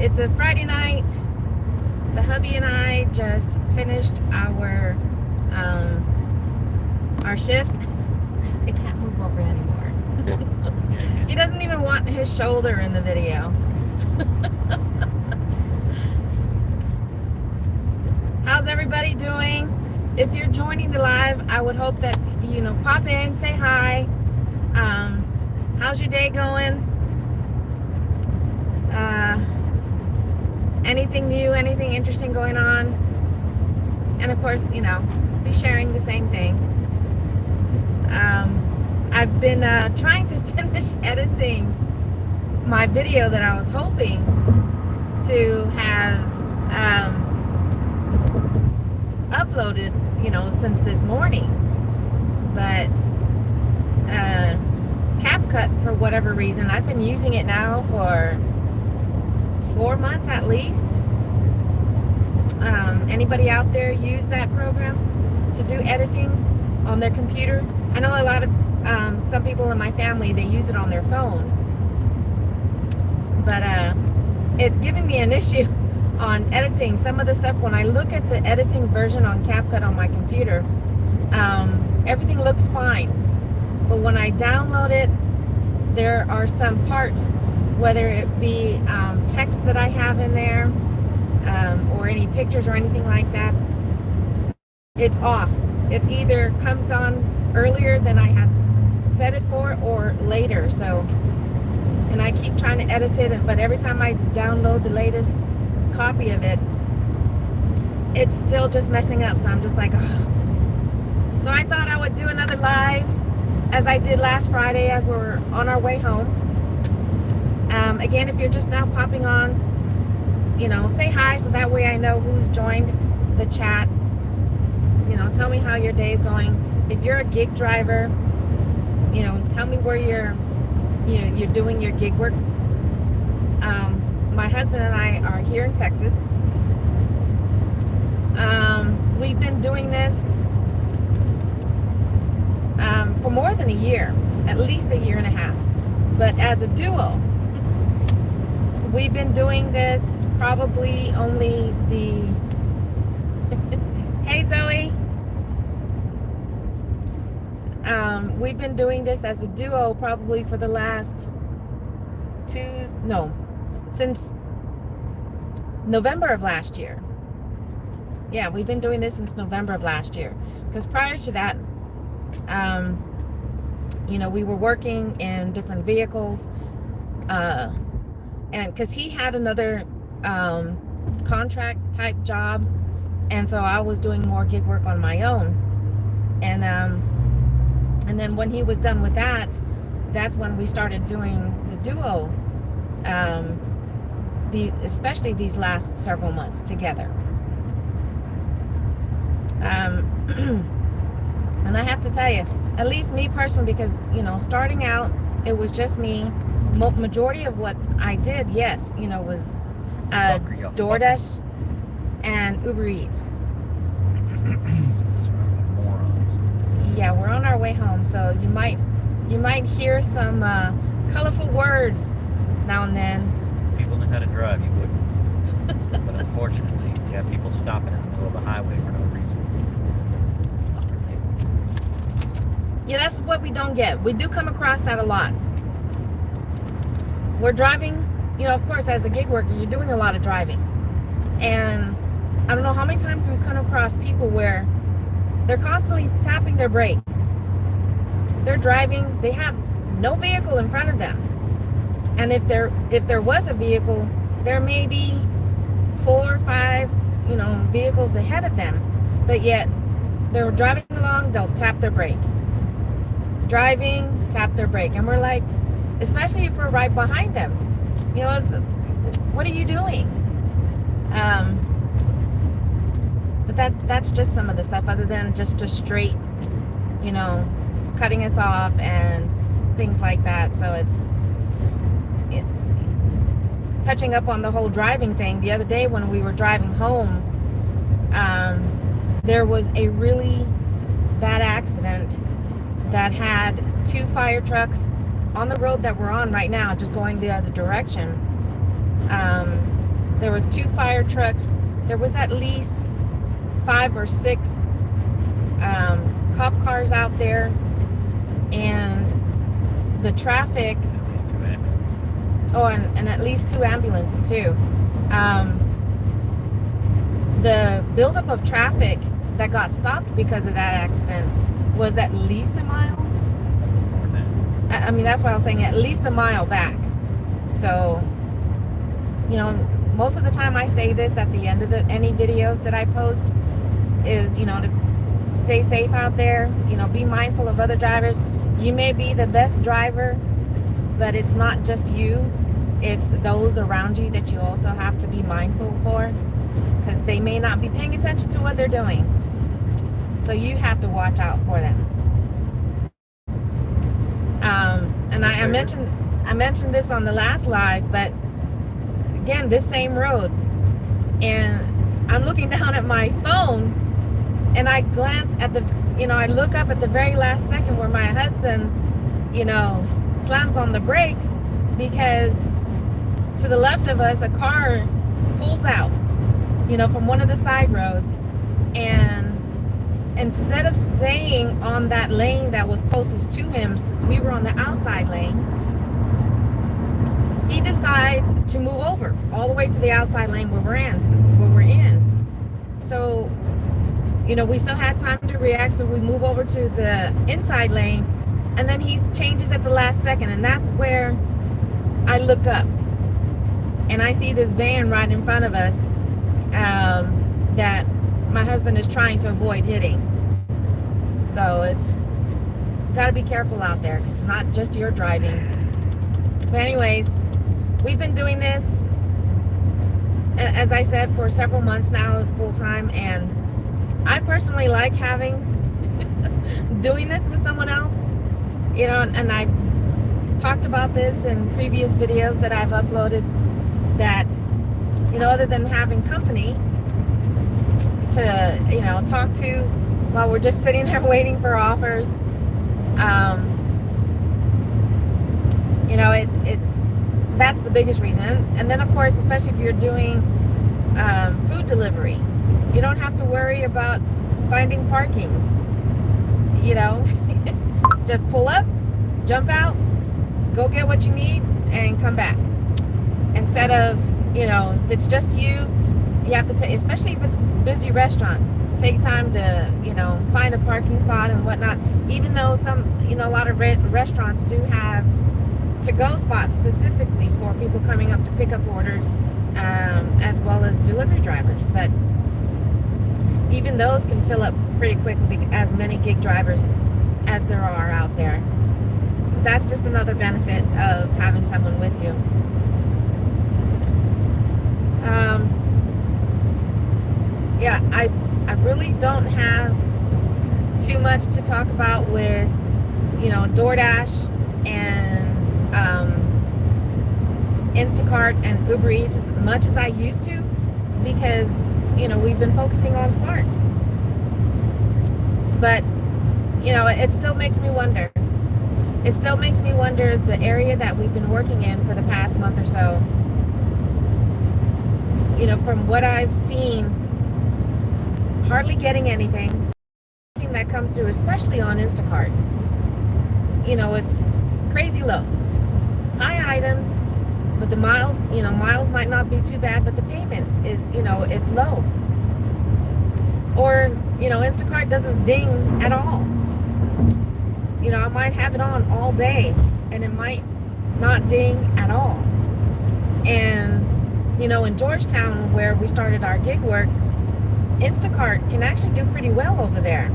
It's a Friday night. The hubby and I just finished our shift. It can't move over anymore. He doesn't even want his shoulder in the video. How's everybody doing? If you're joining the live, I would hope that pop in, say hi. How's your day going? Anything new, anything interesting going on? And of course, be sharing the same thing. I've been trying to finish editing my video that I was hoping to have uploaded, since this morning. But CapCut, for whatever reason, I've been using it now for 4 months at least. Anybody out there use that program to do editing on their computer? I know a lot of some people in my family, they use it on their phone, but it's giving me an issue on editing some of the stuff. When I look at the editing version on CapCut on my computer, everything looks fine, but when I download it, there are some parts, whether it be text that I have in there, or any pictures or anything like that, it's off. It either comes on earlier than I had set it for or later. So, and I keep trying to edit it, but every time I download the latest copy of it, it's still just messing up. So I'm just like, oh. So I thought I would do another live as I did last Friday as we were on our way home. Again, if you're just now popping on, say hi so that way I know who's joined the chat. Tell me how your day is going. If you're a gig driver, tell me where you're doing your gig work. My husband and I are here in Texas. We've been doing this for more than a year, at least a year and a half. But as a duo, we've been doing this probably only Hey Zoe. We've been doing this as a duo probably for the last since November of last year. Yeah, we've been doing this since November of last year. Because prior to that, we were working in different vehicles. And because he had another contract type job, and so I was doing more gig work on my own. And then when he was done with that, that's when we started doing the duo, especially these last several months together. And I have to tell you, at least me personally, because starting out, it was just me. Majority of what I did, yes, was DoorDash and Uber Eats. Yeah, we're on our way home, so you might hear some colorful words now and then. People knew how to drive, you wouldn't. But unfortunately, you have people stopping in the middle of the highway for no reason. Yeah, that's what we don't get. We do come across that a lot. We're driving, of course, as a gig worker, you're doing a lot of driving. And I don't know how many times we've come across people where they're constantly tapping their brake. They're driving, they have no vehicle in front of them. And if there was a vehicle, there may be 4 or 5, vehicles ahead of them. But yet, they're driving along, they'll tap their brake. Driving, tap their brake. And we're like, especially if we're right behind them, what are you doing? But that's just some of the stuff, other than just a straight, cutting us off and things like that. So it's touching up on the whole driving thing. The other day when we were driving home, there was a really bad accident that had 2 fire trucks on the road that we're on right now, just going the other direction. There was 2 fire trucks. There was at least 5 or 6 cop cars out there, and the traffic. At least 2 ambulances. Oh, and at least 2 ambulances too. The buildup of traffic that got stopped because of that accident was at least a mile. More than that. I mean, that's why I was saying at least a mile back. So, you know, most of the time I say this at the end of any videos that I post is, you know, to stay safe out there, you know, be mindful of other drivers. You may be the best driver, but it's not just you. It's those around you that you also have to be mindful for, because they may not be paying attention to what they're doing. So you have to watch out for them. And I mentioned this on the last live, but again, this same road, and I'm looking down at my phone, and I glance at the, you know, I look up at the very last second where my husband, you know, slams on the brakes, because to the left of us, a car pulls out, you know, from one of the side roads, and instead of staying on that lane that was closest to him, we were on the outside lane. He decides to move over all the way to the outside lane where we're in. So, you know, we still had time to react, so we move over to the inside lane, and then he changes at the last second, and that's where I look up, and I see this van right in front of us that my husband is trying to avoid hitting. So it's got to be careful out there, because it's not just your driving. But anyways, we've been doing this, as I said, for several months now as full-time, and I personally like doing this with someone else, you know, and I talked about this in previous videos that I've uploaded, that, you know, other than having company to, you know, talk to while we're just sitting there waiting for offers, you know, that's the biggest reason. And then, of course, especially if you're doing food delivery, you don't have to worry about finding parking. You know, just pull up, jump out, go get what you need, and come back. Instead of, you know, if it's just you have to take, especially if it's a busy restaurant, take time to, you know, find a parking spot and whatnot. Even though some, you know, a lot of restaurants do have to-go spots specifically for people coming up to pick up orders, as well as delivery drivers. But even those can fill up pretty quickly, as many gig drivers as there are out there. But that's just another benefit of having someone with you. Yeah, I really don't have too much to talk about with, you know, DoorDash and Instacart and Uber Eats as much as I used to, because, you know, we've been focusing on Smart. But, you know, it still makes me wonder. It still makes me wonder the area that we've been working in for the past month or so. You know, from what I've seen, hardly getting anything that comes through, especially on Instacart. You know, it's crazy low. High items, but the miles, you know, miles might not be too bad, but the payment is, you know, it's low. Or, you know, Instacart doesn't ding at all. You know, I might have it on all day and it might not ding at all. And, you know, in Georgetown, where we started our gig work, Instacart can actually do pretty well over there.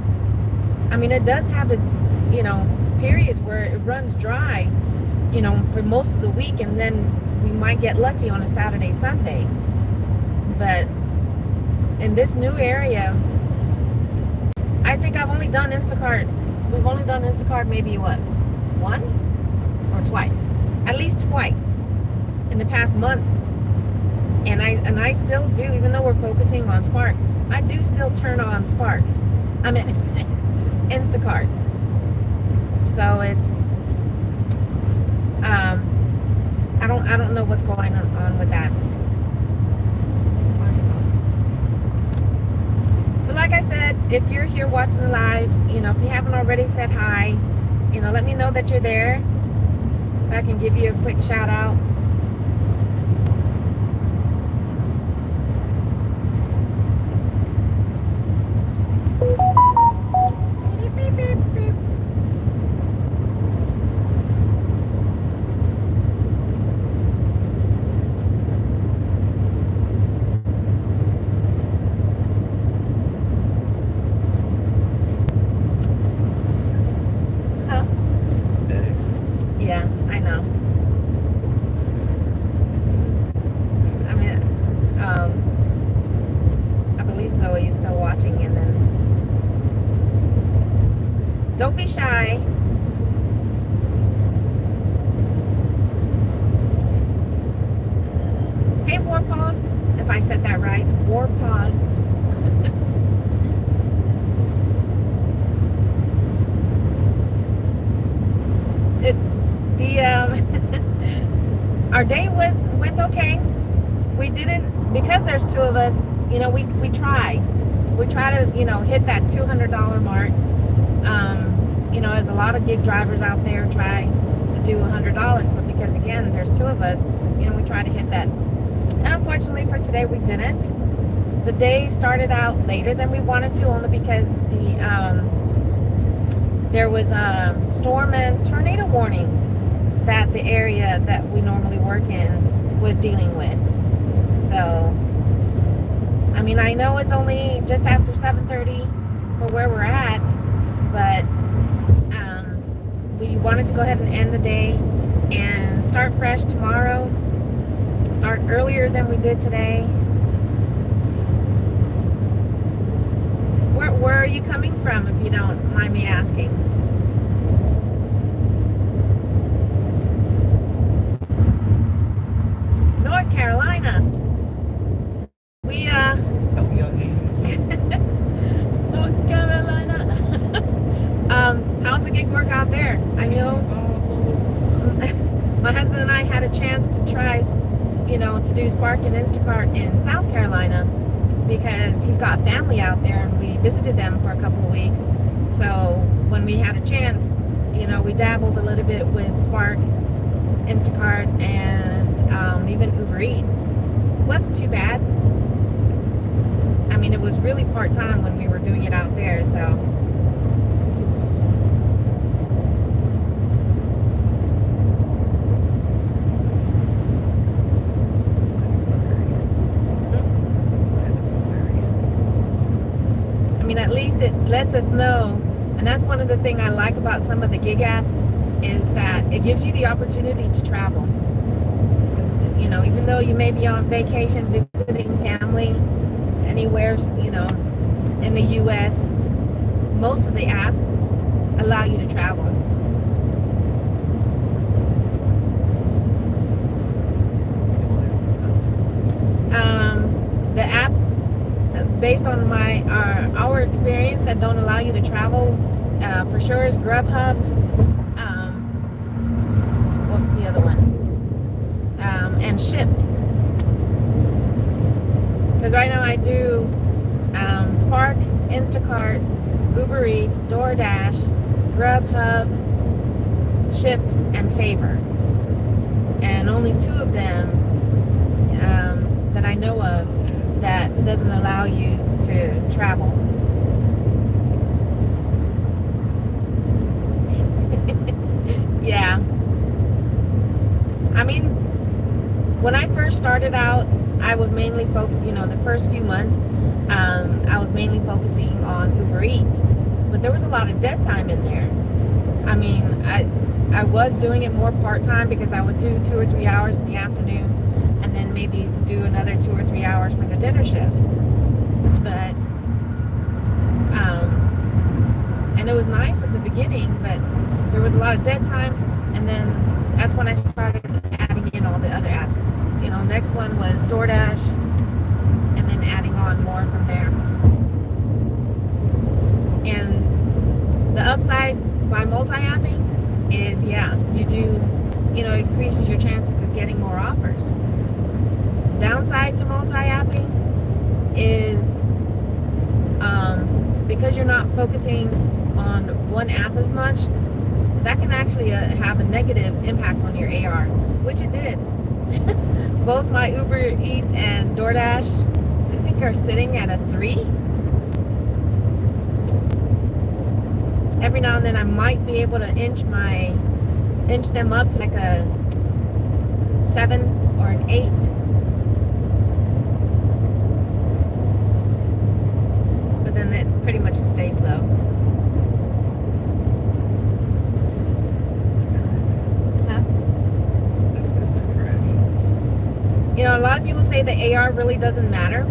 I mean, it does have its, you know, periods where it runs dry, you know, for most of the week, and then we might get lucky on a Saturday, Sunday. But in this new area, I think I've only done Instacart. We've only done Instacart maybe what, once or twice? At least twice in the past month. And I still do, even though we're focusing on Spark, I do still turn on Spark. I mean, Instacart. So it's, I don't know what's going on with that. like I said, if you're here watching the live, if you haven't already said hi, let me know that you're there so I can give you a quick shout out. Beep, beep, beep, beep. Huh? Yeah, I know. I mean, I believe Zoe is still watching, and then don't be shy. Hey, War Paws, if I said that right, War Paws. Our day went okay. We didn't, because there's two of us, we try to hit that $200 mark. As a lot of gig drivers out there try to do $100, but because again there's two of us, we try to hit that. And unfortunately for today we didn't. The day started out later than we wanted to, only because there was storm and tornado warnings that the area that we normally work in was dealing with. So, I mean, I know it's only just after 7:30 for where we're at, but we wanted to go ahead and end the day and start fresh tomorrow, start earlier than we did today. Where are you coming from, if you don't mind me asking? North Carolina. We North Carolina. How's the gig work out there? I know my husband and I had a chance to try, to do Spark and Instacart in South Carolina because he's got family out there, and we visited them for a couple of weeks. So when we had a chance, we dabbled a little bit with Spark, Instacart, and even Uber Eats. It wasn't too bad. I mean, it was really part-time when we were doing it out there, so. I mean, at least it lets us know, and that's one of the things I like about some of the gig apps, is that it gives you the opportunity to travel. Because, even though you may be on vacation visiting family anywhere, in the U.S., most of the apps allow you to travel. The apps, based on our experience, that don't allow you to travel, for sure is Grubhub. What was the other one? And Shipped. Because right now I do Spark, Instacart, Uber Eats, DoorDash, Grubhub, Shipped, and Favor. And only two of them that I know of that doesn't allow you to travel. Yeah. I mean, when I first started out, I was mainly the first few months, I was mainly focusing on Uber Eats, but there was a lot of dead time in there. I mean, I was doing it more part-time because I would do 2 or 3 hours in the afternoon and then maybe do another 2 or 3 hours for the dinner shift. But, and it was nice at the beginning, but there was a lot of dead time, and then that's when I started adding in all the other apps. Next one was DoorDash, and then adding on more from there. And the upside by multi-apping is, you do, it increases your chances of getting more offers. Downside to multi-apping is because you're not focusing on one app as much, that can actually have a negative impact on your AR, which it did. Both my Uber Eats and DoorDash, I think, are sitting at a 3. Every now and then I might be able to inch them up to like a 7 or an 8. But then it pretty much stays low. Huh? You know, a lot of people say the AR really doesn't matter.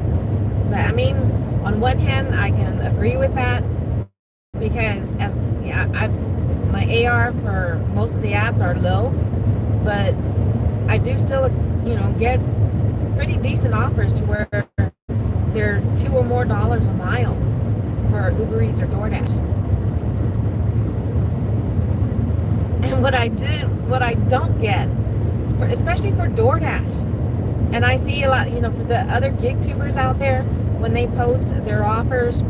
But I mean, on one hand, I can agree with that, because my AR for most of the apps are low, but I do still, get pretty decent offers to where they're $2 or more a mile for Uber Eats or DoorDash. And what I don't get, especially for DoorDash, and I see a lot, for the other gig tubers out there, when they post their offers,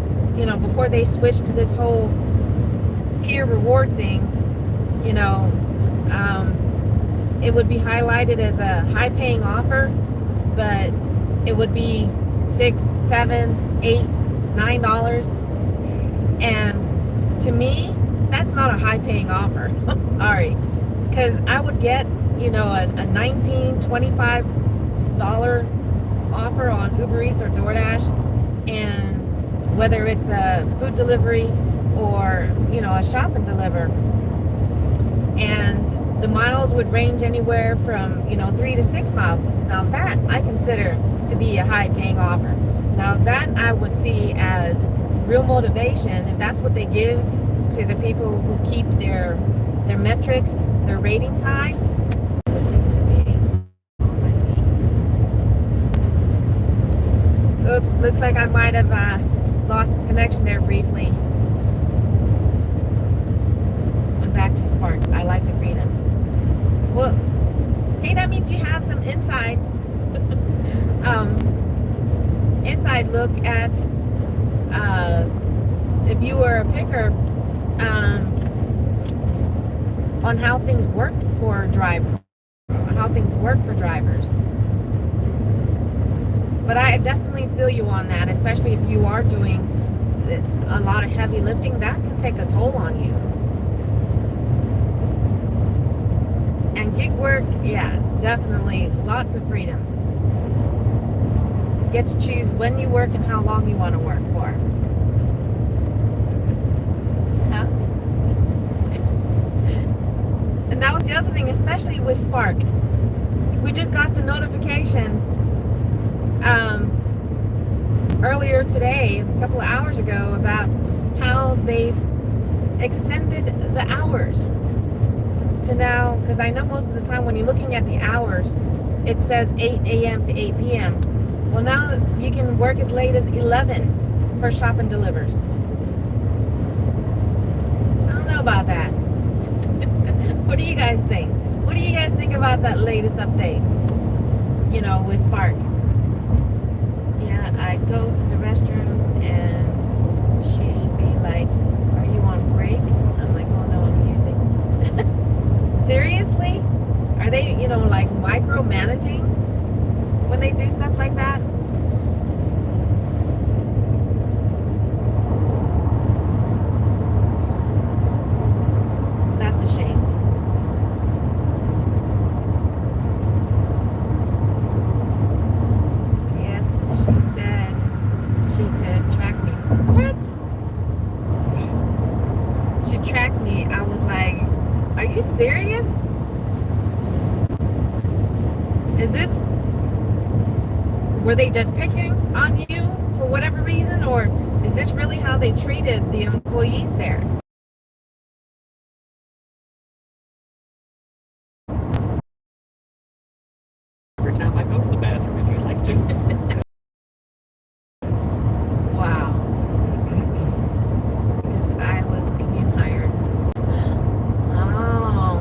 before they switch to this whole tier reward thing, it would be highlighted as a high paying offer, but it would be $6, $7, $8, $9. And to me, that's not a high paying offer. I'm sorry. Because I would get, a $19, $25 offer on Uber Eats or DoorDash, and whether it's a food delivery or, a shop and deliver. And the miles would range anywhere from, 3 to 6 miles. Now that I consider to be a high paying offer. Now that I would see as real motivation, if that's what they give to the people who keep their metrics, their ratings high. Oops, looks like I might have lost connection there briefly. I'm back to Spark. I like the freedom. Well, hey, that means you have some inside look at if you were a picker, on how things worked for drivers, But I definitely feel you on that, especially if you are doing a lot of heavy lifting. That can take a toll on you. And gig work, yeah, definitely lots of freedom. You get to choose when you work and how long you want to work for. Huh? And that was the other thing, especially with Spark. We just got the notification earlier today, a couple of hours ago, about how they've extended the hours to now, because I know most of the time when you're looking at the hours, it says 8 a.m. to 8 p.m. Well, now you can work as late as 11 for shop and delivers. I don't know about that. What do you guys think? What do you guys think about that latest update? With Spark. Yeah, I'd go to the restroom and she'd be like, "Are you on break?" I'm like, "Oh no, I'm using." Seriously? Are they, like micromanaging when they do stuff like that? That's a shame. Yes, she said she could track me. What? She tracked me. I was like, are you serious? Were they just picking on you for whatever reason, or is this really how they treated the employees there? Every time I go to the bathroom, if you'd like to. Wow. Because I was new hired. Oh.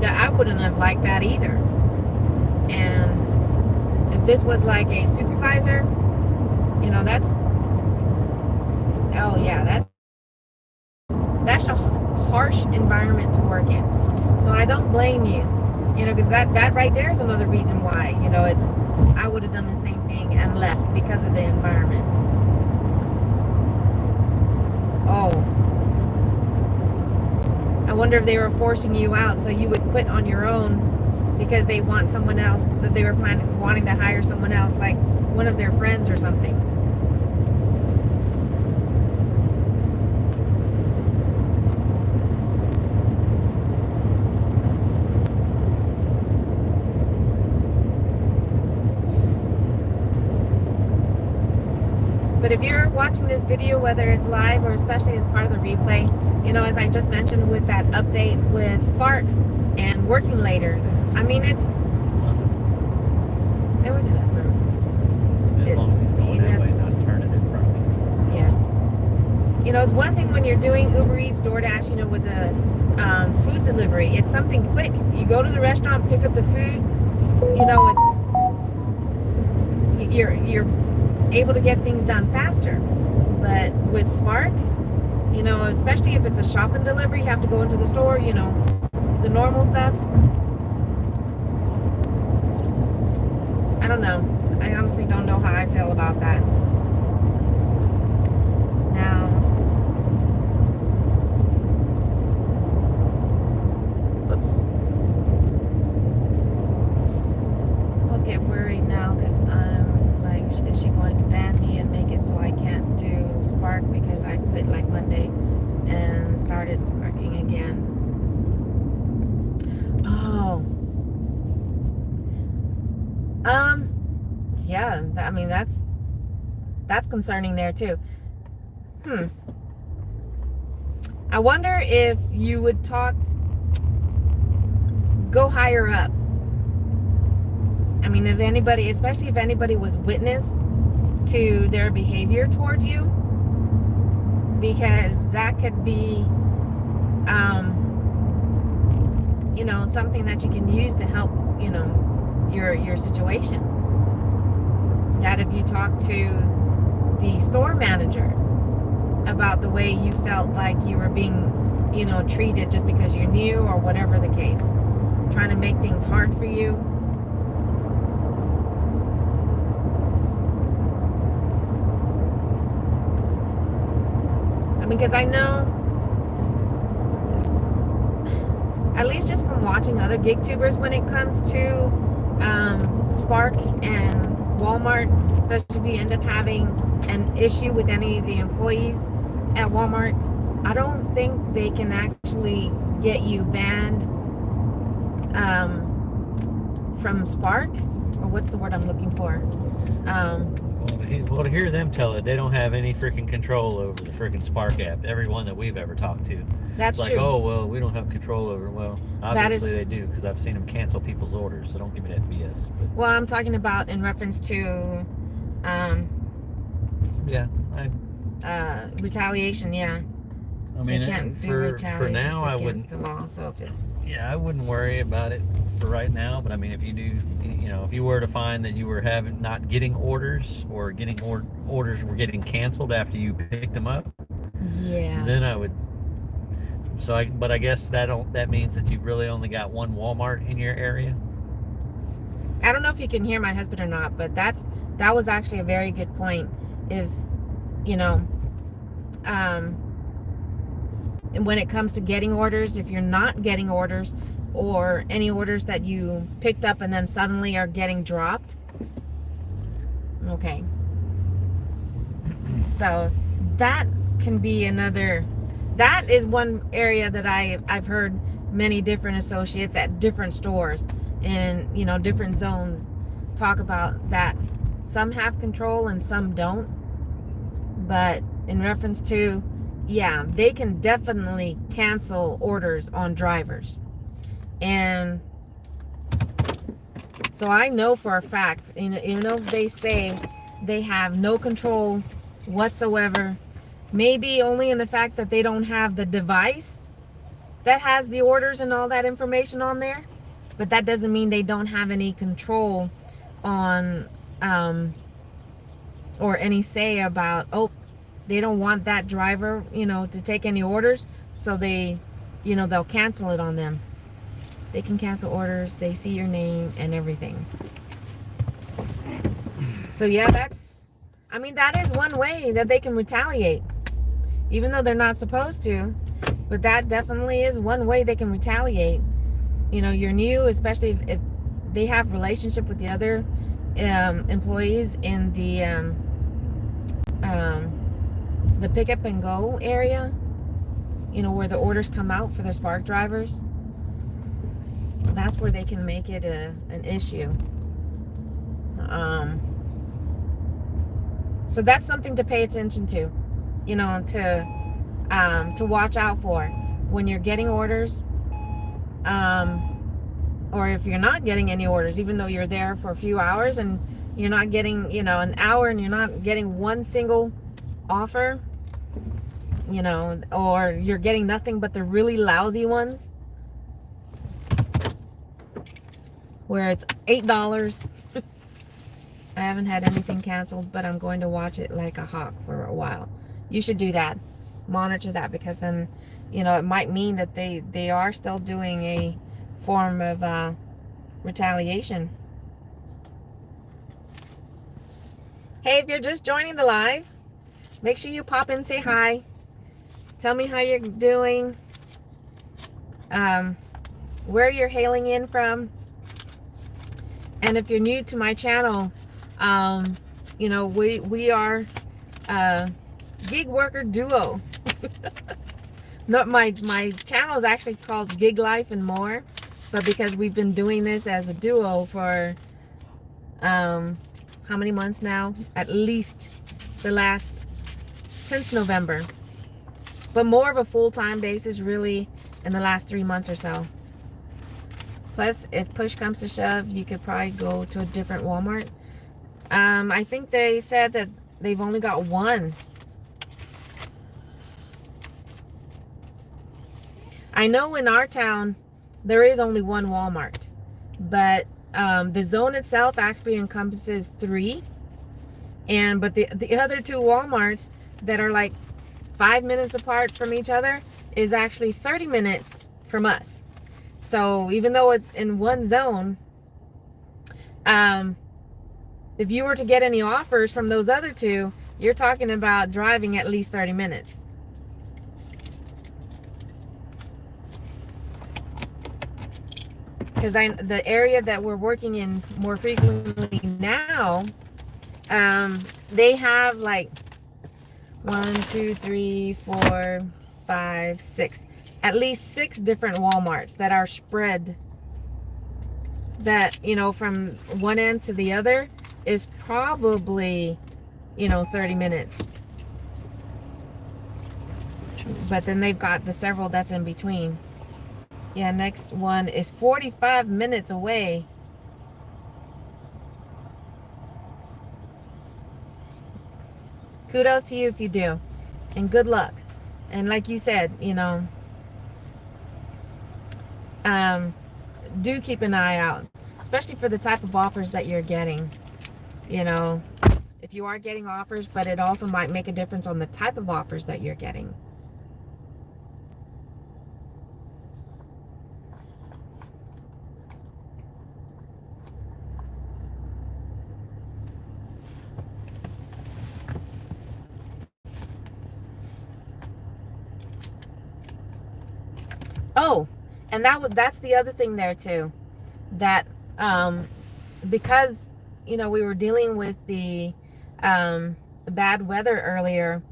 I wouldn't have liked that either. And this was like a supervisor, you know, that's, oh yeah, that's a harsh environment to work in. So I don't blame you, you know, because that right there is another reason why, you know, I would have done the same thing and left because of the environment. Oh, I wonder if they were forcing you out so you would quit on your own because they want someone else, that they were wanting to hire someone else, like one of their friends or something. But if you're watching this video, whether it's live or especially as part of the replay, you know, as I just mentioned with that update with Spark and working later, I mean, there was enough room. As long as he's going that way, not turning in front of me. Yeah. You know, it's one thing when you're doing Uber Eats, DoorDash, you know, with the food delivery. It's something quick. You go to the restaurant, pick up the food, you know, you're able to get things done faster. But with Spark, you know, especially if it's a shopping delivery, you have to go into the store, you know, the normal stuff. I don't know. I honestly don't know how I feel about that. Now, whoops. I always get worried now because I'm like, is she going to ban me and make it so I can't do Spark because I quit like Monday and started sparking again? Oh. Yeah, I mean, that's concerning there too. I wonder if you would go higher up. I mean, if anybody, especially if anybody was witness to their behavior towards you, because that could be, you know, something that you can use to help, you know, your situation. That if you talk to the store manager about the way you felt like you were being, you know, treated just because you're new or whatever the case, trying to make things hard for you. I mean, because I know, at least just from watching other gig tubers, when it comes to Spark and Walmart, especially if you end up having an issue with any of the employees at Walmart, I don't think they can actually get you banned from Spark, or what's the word I'm looking for? Well, to hear them tell it, they don't have any freaking control over the freaking Spark app. Everyone that we've ever talked to. That's like, true. oh, well, we don't have control over it. Well, obviously they do, because I've seen them cancel people's orders, so don't give me that BS. But, well, I'm talking about in reference to retaliation, yeah. I mean, they can't do retaliation for now, I wouldn't. The law, so if it's, yeah, I wouldn't worry about it for right now. But I mean, if you do, you know, if you were to find that you were not getting orders, or getting orders were getting canceled after you picked them up, yeah, then I would. But I guess that means that you've really only got one Walmart in your area. I don't know if you can hear my husband or not, but that was actually a very good point. If, you know, and when it comes to getting orders, if you're not getting orders, or any orders that you picked up and then suddenly are getting dropped, okay, so that can be another, that is one area that I've heard many different associates at different stores in, you know, different zones talk about that. Some have control and some don't. But in reference to, yeah, they can definitely cancel orders on drivers. And so I know for a fact, even though they say they have no control whatsoever, maybe only in the fact that they don't have the device that has the orders and all that information on there, but that doesn't mean they don't have any control on or any say about, oh, they don't want that driver, to take any orders, so they'll cancel it on them. They can cancel orders. They see your name and everything. So yeah, that is one way that they can retaliate, even though they're not supposed to. But that definitely is one way they can retaliate. You're new, especially if they have relationship with the other employees in the pick up and go area, where the orders come out for the Spark drivers. That's where they can make it an issue. So that's something to pay attention to, to watch out for when you're getting orders, or if you're not getting any orders, even though you're there for a few hours and you're not getting, an hour and you're not getting one single offer, or you're getting nothing but the really lousy ones where it's $8. I haven't had anything canceled, but I'm going to watch it like a hawk for a while. You should do that. Monitor that, because then, it might mean that they are still doing a form of retaliation. Hey, if you're just joining the live, make sure you pop in, say hi. Tell me how you're doing, where you're hailing in from. And if you're new to my channel, we are Gig Worker Duo. No, my channel is actually called GigLife and More, but because we've been doing this as a duo for how many months now? At least since November, but more of a full-time basis really in the last 3 months or so. Plus, if push comes to shove, you could probably go to a different Walmart. I think they said that they've only got one. I know in our town there is only one Walmart, but the zone itself actually encompasses 3, but the other 2 Walmarts that are like 5 minutes apart from each other is actually 30 minutes from us. So even though it's in one zone, if you were to get any offers from those other 2, you're talking about driving at least 30 minutes. Because the area that we're working in more frequently now, they have like 1, 2, 3, 4, 5, 6, at least 6 different Walmarts that are spread. That, from one end to the other is probably, 30 minutes. But then they've got the several that's in between. Yeah, next one is 45 minutes away. Kudos to you if you do. And good luck. And like you said, do keep an eye out, especially for the type of offers that you're getting. If you are getting offers, but it also might make a difference on the type of offers that you're getting. Oh, and that's the other thing there too, that because we were dealing with the bad weather earlier,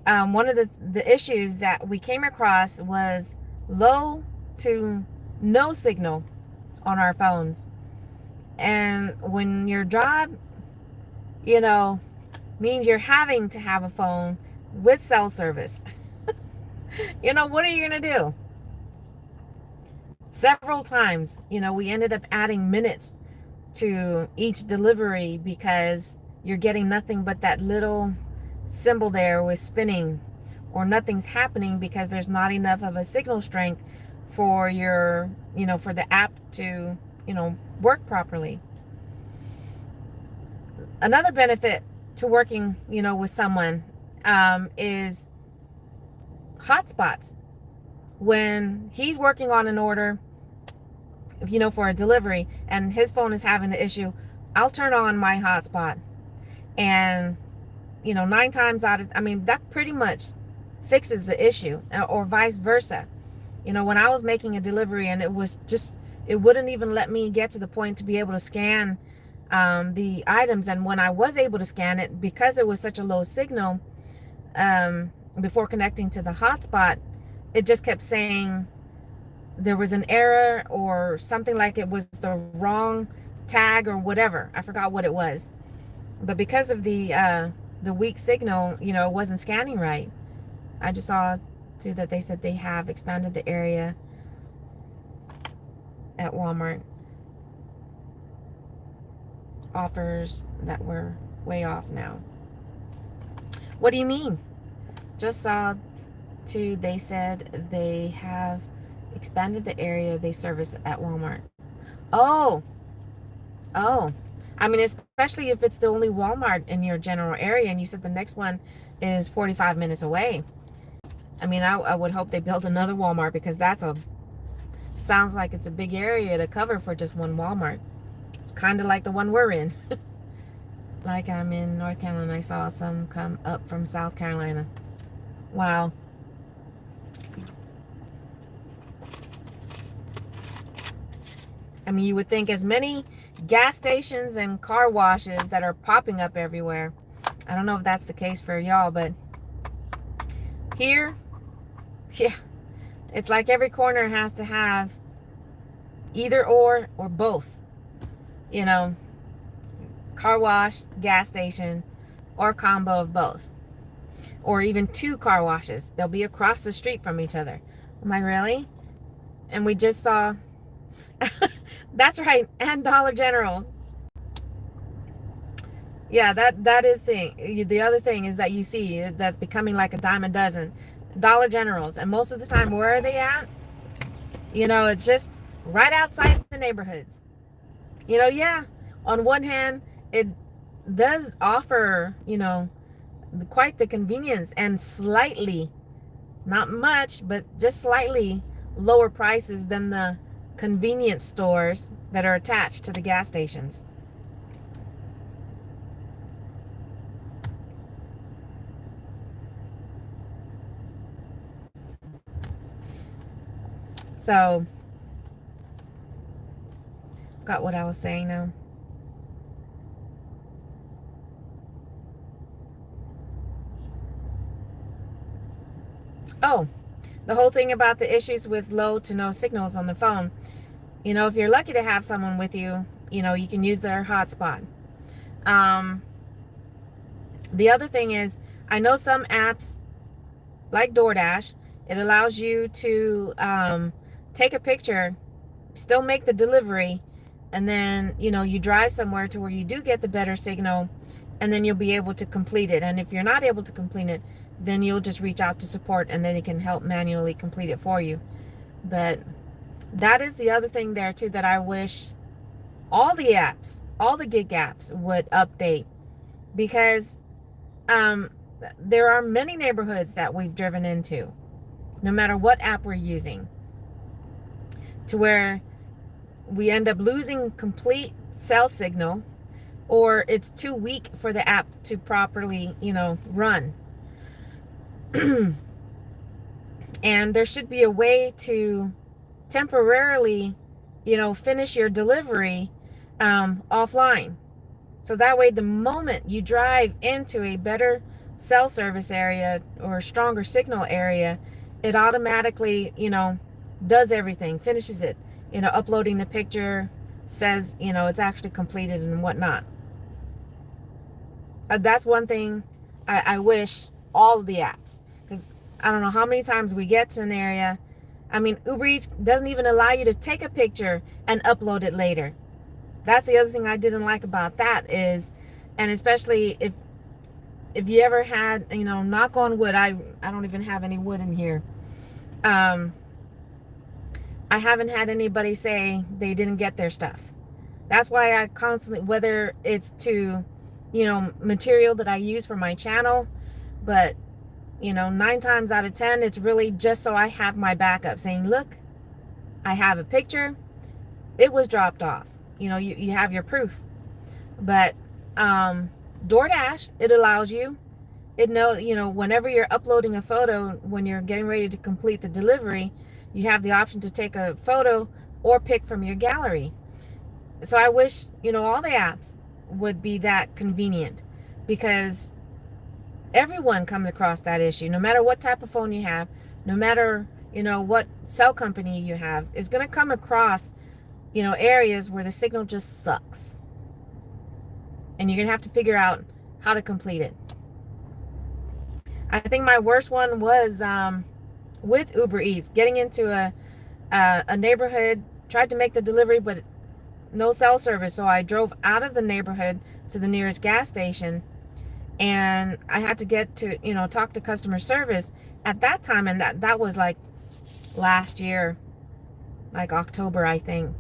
one of the issues that we came across was low to no signal on our phones. And when your job means you're having to have a phone with cell service, what are you gonna do? Several times, we ended up adding minutes to each delivery because you're getting nothing but that little symbol there with spinning, or nothing's happening because there's not enough of a signal strength for your, for the app to, work properly. Another benefit to working, with someone, is hotspots. When he's working on an order, for a delivery, and his phone is having the issue, I'll turn on my hotspot, and 9 times out of, that pretty much fixes the issue, or vice versa. When I was making a delivery and it wouldn't even let me get to the point to be able to scan the items, and when I was able to scan it, because it was such a low signal, before connecting to the hotspot, it just kept saying there was an error or something, like it was the wrong tag or whatever. I forgot what it was. But because of the weak signal, it wasn't scanning right. I just saw too that they said they have expanded the area at Walmart. Offers that were way off now. What do you mean? Just saw too, they said they have expanded the area they service at Walmart. Oh, especially if it's the only Walmart in your general area, and you said the next one is 45 minutes away. I would hope they build another Walmart, because sounds like it's a big area to cover for just one Walmart. It's kind of like the one we're in. Like, I'm in North Carolina. I saw some come up from South Carolina. Wow. You would think as many gas stations and car washes that are popping up everywhere. I don't know if that's the case for y'all, but here, yeah, it's like every corner has to have either or both. Car wash, gas station, or combo of both. Or even 2 car washes. They'll be across the street from each other. Am I really? And we just saw... That's right, and Dollar Generals. Yeah, that is the other thing is that you see that's becoming like a dime a dozen. Dollar Generals. And most of the time, where are they at? It's just right outside the neighborhoods. Yeah, on one hand, it does offer, quite the convenience, and slightly, not much, but just slightly lower prices than the convenience stores that are attached to the gas stations. So, got what I was saying now. Oh, the whole thing about the issues with low to no signals on the phone. If you're lucky to have someone with you, you can use their hotspot. The other thing is, I know some apps like DoorDash, it allows you to take a picture, still make the delivery, and then, you drive somewhere to where you do get the better signal, and then you'll be able to complete it. And if you're not able to complete it, then you'll just reach out to support, and then they can help manually complete it for you. But that is the other thing there too, that I wish all the apps, all the gig apps would update, because there are many neighborhoods that we've driven into, no matter what app we're using, to where we end up losing complete cell signal, or it's too weak for the app to properly, run. And there should be a way to temporarily, finish your delivery offline. So that way, the moment you drive into a better cell service area or stronger signal area, it automatically, does everything, finishes it, uploading the picture, says, it's actually completed and whatnot. That's one thing I wish all of the apps, because I don't know how many times we get to an area. Uber Eats doesn't even allow you to take a picture and upload it later. That's the other thing I didn't like about that is, and especially if you ever had, knock on wood, I don't even have any wood in here. I haven't had anybody say they didn't get their stuff. That's why I constantly, whether it's to material that I use for my channel. But 9 times out of 10, it's really just so I have my backup saying, look, I have a picture, it was dropped off. You have your proof. But DoorDash, it allows you, whenever you're uploading a photo, when you're getting ready to complete the delivery, you have the option to take a photo or pick from your gallery. So I wish, all the apps would be that convenient, because everyone comes across that issue. No matter what type of phone you have, no matter, what cell company you have, is going to come across, areas where the signal just sucks. And you're going to have to figure out how to complete it. I think my worst one was with Uber Eats, getting into a neighborhood, tried to make the delivery, but no cell service. So I drove out of the neighborhood to the nearest gas station, and I had to get to, talk to customer service at that time. And that was like last year, like October, I think,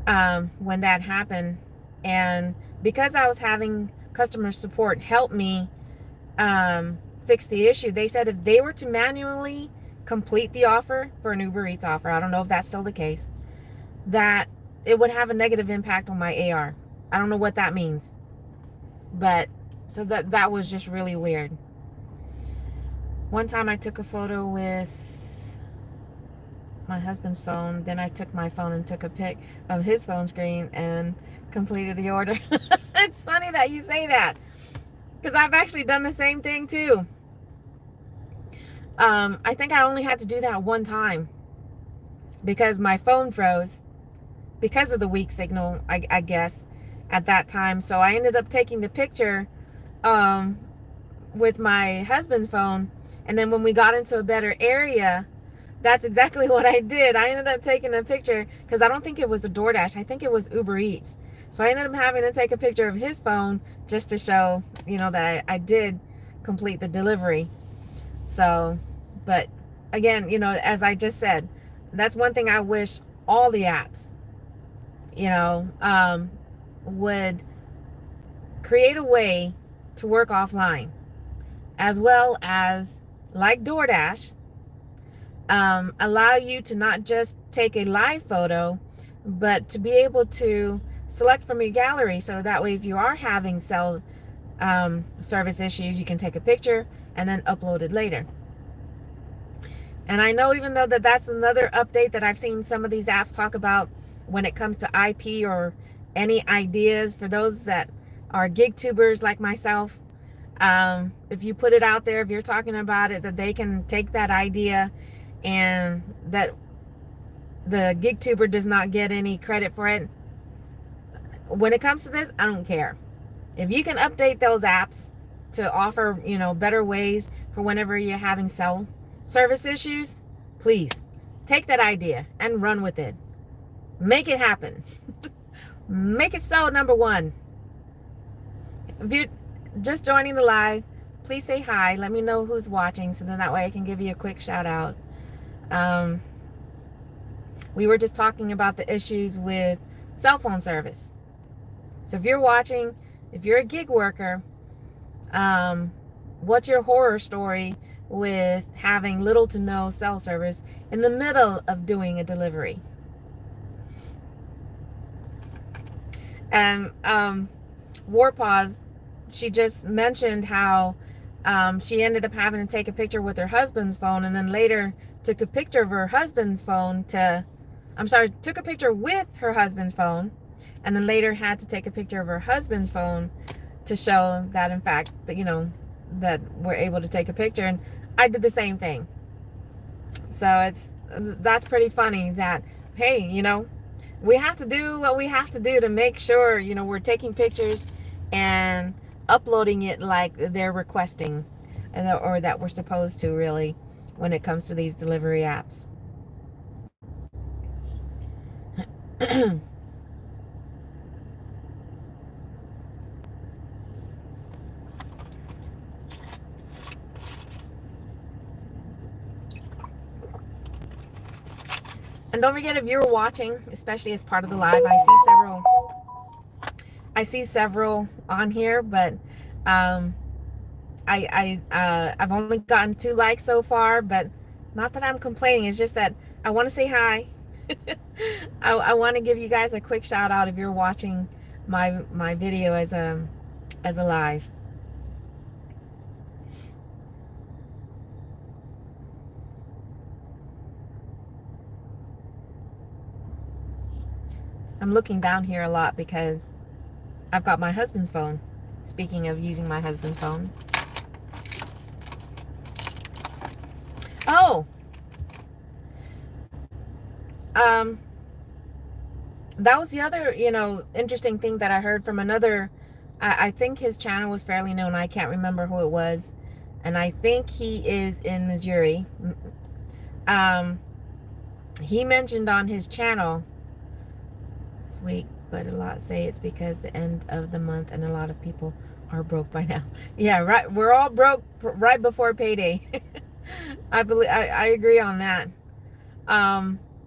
when that happened. And because I was having customer support help me fix the issue, they said if they were to manually complete the offer for an Uber Eats offer, I don't know if that's still the case, that it would have a negative impact on my AR. I don't know what that means. But so that was just really weird. One time I took a photo with my husband's phone, then I took my phone and took a pic of his phone screen and completed the order. It's funny that you say that, because I've actually done the same thing too. I think I only had to do that one time because my phone froze because of the weak signal, I guess, at that time. So I ended up taking the picture with my husband's phone, and then when we got into a better area, that's exactly what I did. I ended up taking a picture, because I don't think it was a DoorDash, I think it was Uber Eats. So I ended up having to take a picture of his phone just to show, that I did complete the delivery. So, but again, as I just said, that's one thing I wish all the apps, would create a way to work offline, as well as, like DoorDash, allow you to not just take a live photo, but to be able to select from your gallery. So that way, if you are having cell service issues, you can take a picture and then upload it later. And I know, even though that's another update that I've seen some of these apps talk about when it comes to IP or any ideas for those that are gig tubers like myself, if you put it out there, if you're talking about it, that they can take that idea, and that the gig tuber does not get any credit for it. When it comes to this, I don't care. If you can update those apps to offer, better ways for whenever you're having cell service issues, please take that idea and run with it. Make it happen. Make it so, number one. If you're just joining the live, please say hi. Let me know who's watching, so then that way I can give you a quick shout out. We were just talking about the issues with cell phone service. So if you're watching, if you're a gig worker, what's your horror story with having little to no cell service in the middle of doing a delivery? And Warpaws, she just mentioned how she ended up having to take a picture with her husband's phone, and then later took a picture of her husband's phone took a picture with her husband's phone, and then later had to take a picture of her husband's phone to show that, in fact, that, that we're able to take a picture. And I did the same thing. So that's pretty funny that, hey, we have to do what we have to do to make sure, we're taking pictures and uploading it like they're requesting, or that we're supposed to, really, when it comes to these delivery apps. And don't forget, if you're watching, especially as part of the live, I see I see several on here, but um, I've only gotten 2 likes so far, but not that I'm complaining. It's just that I want to say hi. I want to give you guys a quick shout out if you're watching my video as a live. I'm looking down here a lot because I've got my husband's phone. Speaking of using my husband's phone. Oh, um, that was the other, interesting thing that I heard from another. I think his channel was fairly known. I can't remember who it was, and I think he is in Missouri. Um, he mentioned on his channel this week, but a lot say it's because the end of the month and a lot of people are broke by now. Yeah, right. We're all broke right before payday. I agree on that.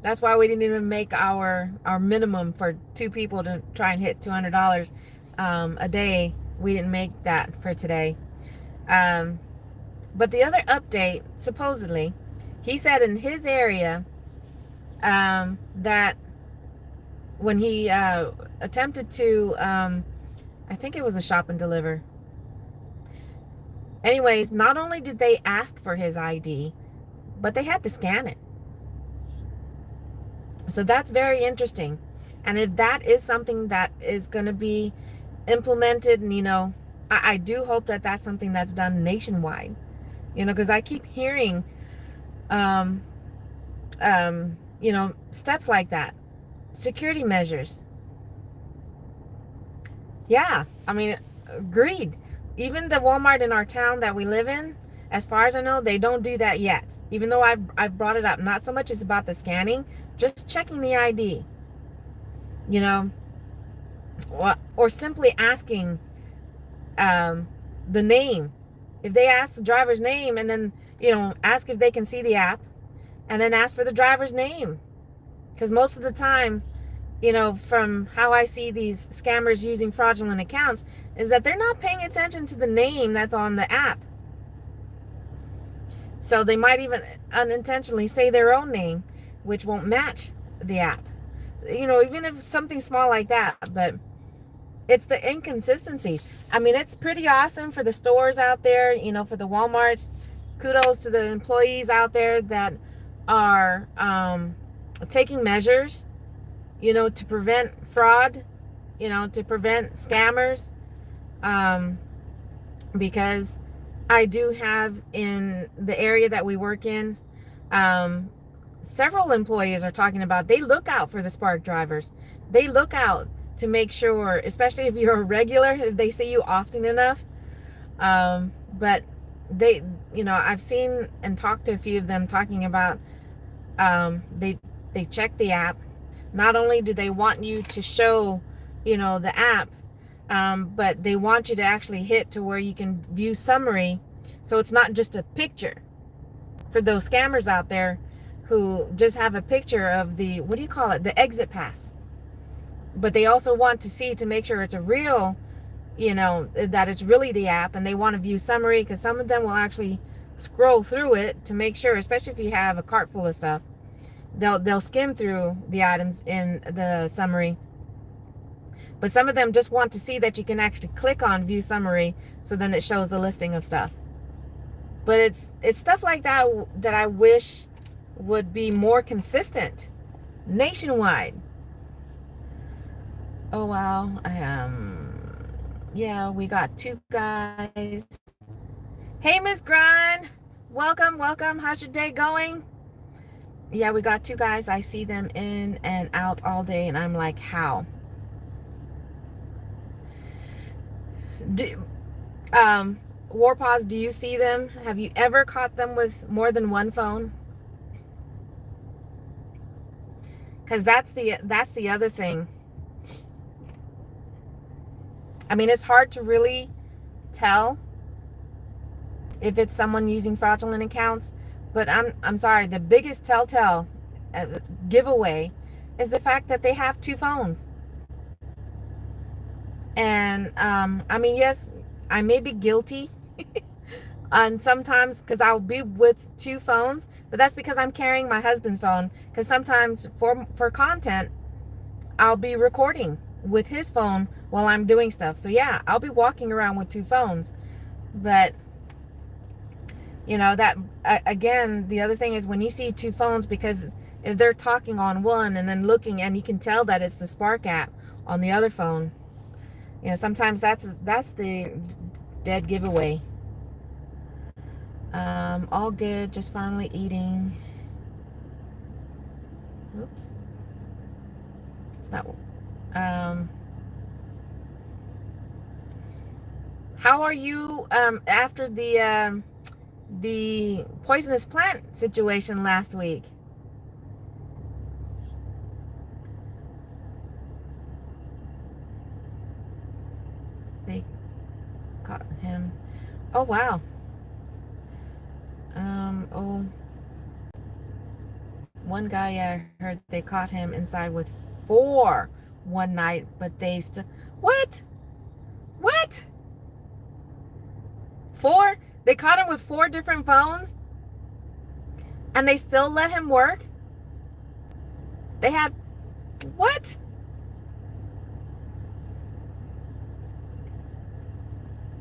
That's why we didn't even make our minimum for 2 people to try and hit $200 a day. We didn't make that for today. But the other update, supposedly, he said in his area that when he attempted to, I think it was a shop and deliver. Anyways, not only did they ask for his ID, but they had to scan it. So that's very interesting. And if that is something that is going to be implemented, and, I do hope that that's something that's done nationwide, because I keep hearing, steps like that, security measures. Yeah, I mean, agreed. Even the Walmart in our town that we live in, as far as I know, they don't do that yet. Even though I've brought it up, not so much as about the scanning, just checking the ID, or simply asking the name. If they ask the driver's name and then, ask if they can see the app and then ask for the driver's name. Because most of the time, from how I see these scammers using fraudulent accounts, is that they're not paying attention to the name that's on the app. So they might even unintentionally say their own name, which won't match the app. Even if something small like that, but it's the inconsistencies. I mean, it's pretty awesome for the stores out there, for the Walmarts. Kudos to the employees out there that are taking measures, to prevent fraud, to prevent scammers. Because I do have in the area that we work in, several employees are talking about they look out for the Spark drivers. They look out to make sure, especially if you're a regular, if they see you often enough. But they, I've seen and talked to a few of them talking about they check the app. Not only do they want you to show, the app, but they want you to actually hit to where you can view summary. So it's not just a picture. For those scammers out there who just have a picture of the, what do you call it? The exit pass. But they also want to see to make sure it's a real, that it's really the app, and they want to view summary, because some of them will actually scroll through it to make sure, especially if you have a cart full of stuff, they'll skim through the items in the summary. But some of them just want to see that you can actually click on view summary, so then it shows the listing of stuff. But it's stuff like that that I wish would be more consistent nationwide. Oh wow. Yeah, we got 2 guys. Hey, Miss Grind, welcome. How's your day going? Yeah, we got 2 guys. I see them in and out all day, and I'm like, how? Warpaws, do you see them? Have you ever caught them with more than one phone? Because that's the other thing. I mean, it's hard to really tell if it's someone using fraudulent accounts, but I'm sorry, the biggest telltale giveaway is the fact that they have 2 phones. And I mean, yes, I may be guilty and sometimes because I'll be with two phones, but that's because I'm carrying my husband's phone, because sometimes for content I'll be recording with his phone while I'm doing stuff. So yeah, I'll be walking around with two phones. But that again, the other thing is when you see two phones, because if they're talking on one and then looking, and you can tell that it's the Spark app on the other phone, sometimes that's the dead giveaway. All good, just finally eating. Oops. It's not. How are you after the poisonous plant situation last week? They caught him. Oh wow. Oh, one guy I heard they caught him inside with 4 one night, but they still. What? What? 4? They caught him with 4 different phones, and they still let him work? They had what?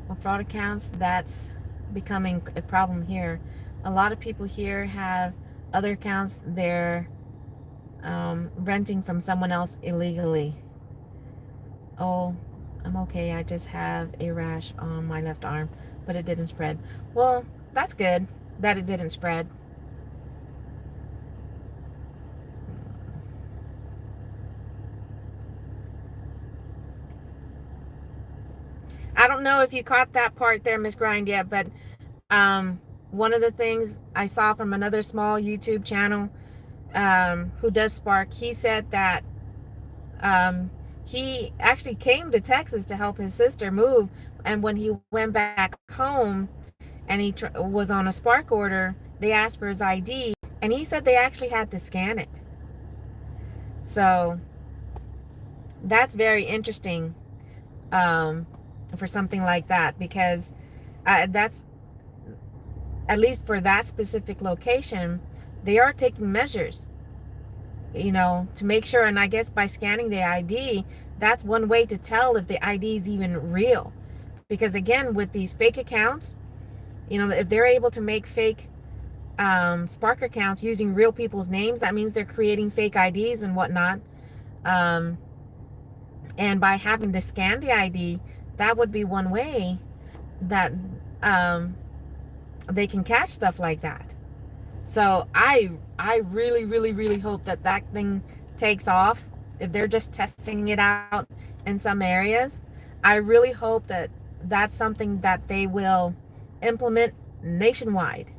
Well, fraud accounts, that's becoming a problem here. A lot of people here have other accounts they're renting from someone else illegally. Oh, I'm okay. I just have a rash on my left arm, but it didn't spread. Well, that's good that it didn't spread. I don't know if you caught that part there, Miss Grind, yet, but one of the things I saw from another small YouTube channel who does Spark, he said that he actually came to Texas to help his sister move, and when he went back home and he was on a Spark order, they asked for his ID, and he said they actually had to scan it. So that's very interesting for something like that, because that's, at least for that specific location, they are taking measures, to make sure. And I guess by scanning the ID, that's one way to tell if the ID is even real. Because again, with these fake accounts, if they're able to make fake Spark accounts using real people's names, that means they're creating fake IDs and whatnot. And by having to scan the ID, that would be one way that they can catch stuff like that. So I really, really, really hope that thing takes off. If they're just testing it out in some areas, I really hope that that's something that they will implement nationwide.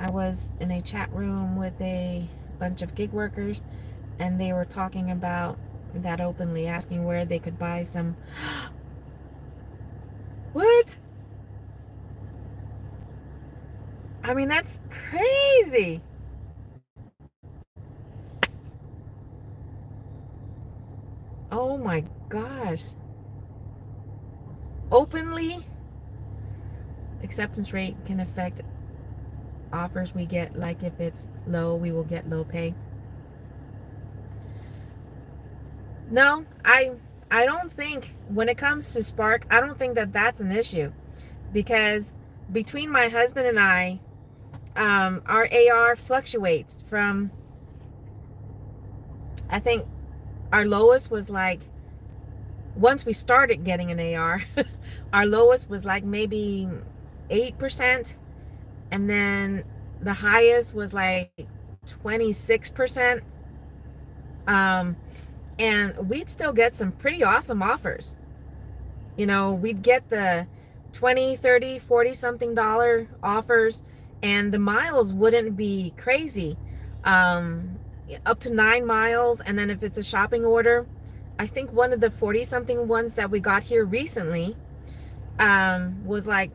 I was in a chat room with a bunch of gig workers, and they were talking about that openly, asking where they could buy some. What? I mean, that's crazy. Oh my gosh. Openly? Acceptance rate can affect offers we get, like if it's low, we will get low pay. No, I don't think, when it comes to Spark, I don't think that that's an issue, because between my husband and I, our AR fluctuates from, I think our lowest was like, once we started getting an AR, our lowest was like maybe 8%, and then the highest was like 26%. And we'd still get some pretty awesome offers. We'd get the 20, 30, 40 something dollar offers, and the miles wouldn't be crazy. Up to 9 miles. And then if it's a shopping order, I think one of the 40 something ones that we got here recently was like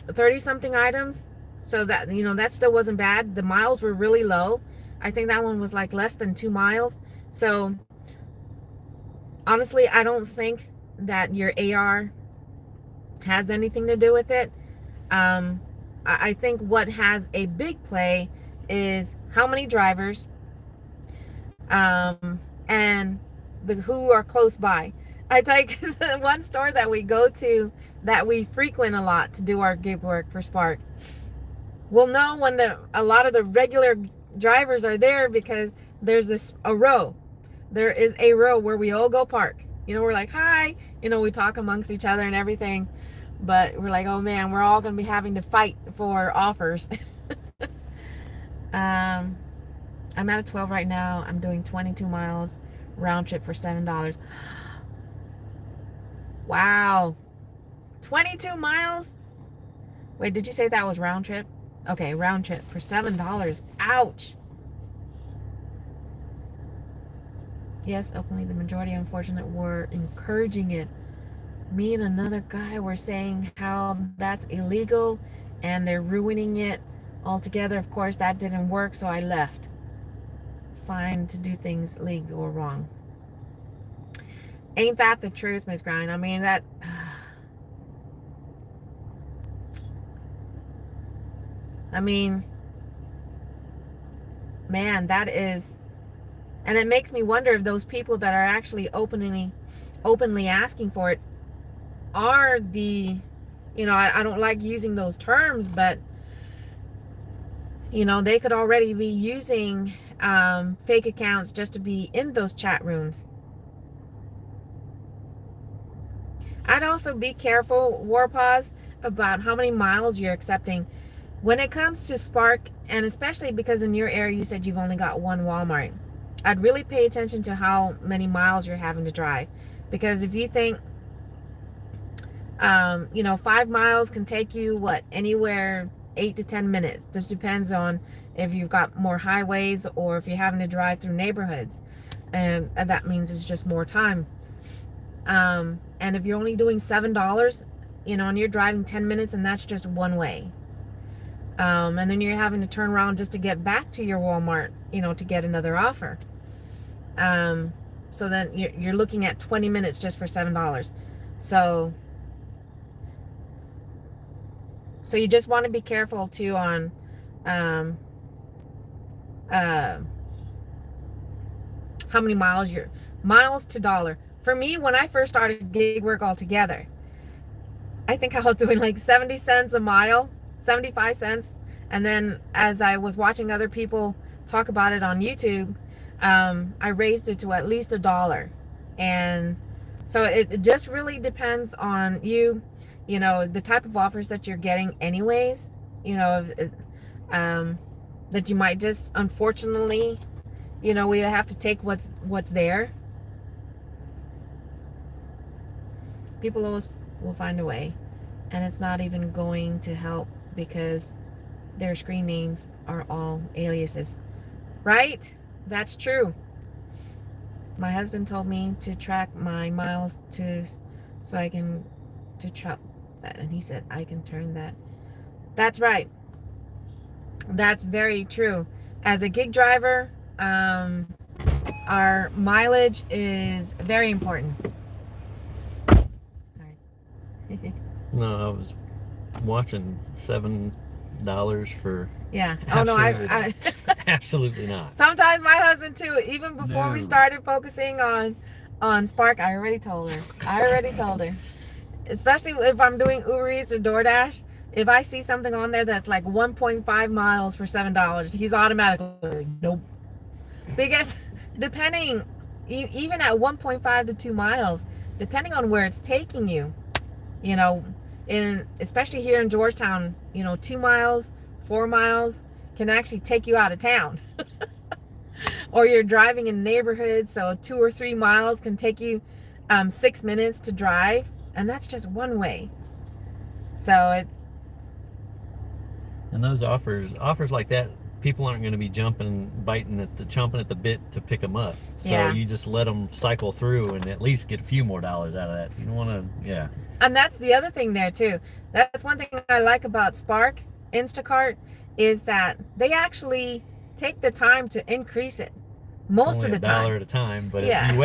30 something items. So that, that still wasn't bad. The miles were really low. I think that one was like less than 2 miles. So honestly, I don't think that your AR has anything to do with it. I think what has a big play is how many drivers, and the who are close by. I take one store that we go to that we frequent a lot to do our gig work for Spark. We'll know when a lot of the regular drivers are there because there's a row. There is a row where we all go park. We're like, hi. We talk amongst each other and everything. But we're like, oh man, we're all going to be having to fight for offers. I'm at a 12 right now. I'm doing 22 miles round trip for $7. Wow. 22 miles? Wait, did you say that was round trip? Okay, round trip for $7. Ouch. Yes, openly, the majority, unfortunate, were encouraging it. Me and another guy were saying how that's illegal and they're ruining it altogether. Of course, that didn't work, so I left. Fine to do things legal or wrong. Ain't that the truth, Miss Grind? I mean, that... I mean, man, that is... And it makes me wonder if those people that are actually openly asking for it are the... I don't like using those terms, but they could already be using fake accounts just to be in those chat rooms. I'd also be careful, Warpaws, about how many miles you're accepting. When it comes to Spark, and especially because in your area you said you've only got one Walmart, I'd really pay attention to how many miles you're having to drive. Because if you think, 5 miles can take you, anywhere 8 to 10 minutes. Just depends on if you've got more highways or if you're having to drive through neighborhoods. And that means it's just more time. And if you're only doing $7, and you're driving 10 minutes and that's just one way. And then you're having to turn around just to get back to your Walmart, to get another offer. So then you're looking at 20 minutes just for $7. So you just want to be careful too on how many miles to dollar. For me, when I first started gig work altogether, I think I was doing like 70 cents a mile, 75 cents. And then as I was watching other people talk about it on YouTube, I raised it to at least $1. And so it just really depends on you, the type of offers that you're getting anyways, that you might just, unfortunately, we have to take what's there. People always will find a way, and it's not even going to help because their screen names are all aliases. Right? That's true. My husband told me to track my miles so I can track that, and he said I can turn that. That's right. That's very true. As a gig driver, our mileage is very important. No, I was watching $7 for... Yeah. Oh no, I absolutely not. Sometimes my husband too. Even before we started focusing on Spark, I already told her. Especially if I'm doing Uber Eats or DoorDash, if I see something on there that's like 1.5 miles for $7, he's automatically like, nope. Because depending, even at 1.5 to 2 miles, depending on where it's taking you, especially here in Georgetown, 2 miles, 4 miles can actually take you out of town. Or you're driving in neighborhoods, so 2 or 3 miles can take you 6 minutes to drive, and that's just one way. So it's... And those offers like that, people aren't going to be chomping at the bit to pick them up. So you just let them cycle through and at least get a few more dollars out of that. You don't want to, yeah. And that's the other thing there too. That's one thing I like about Spark, Instacart, is that they actually take the time to increase it. most only of the a dollar time. at a time, but Yeah. you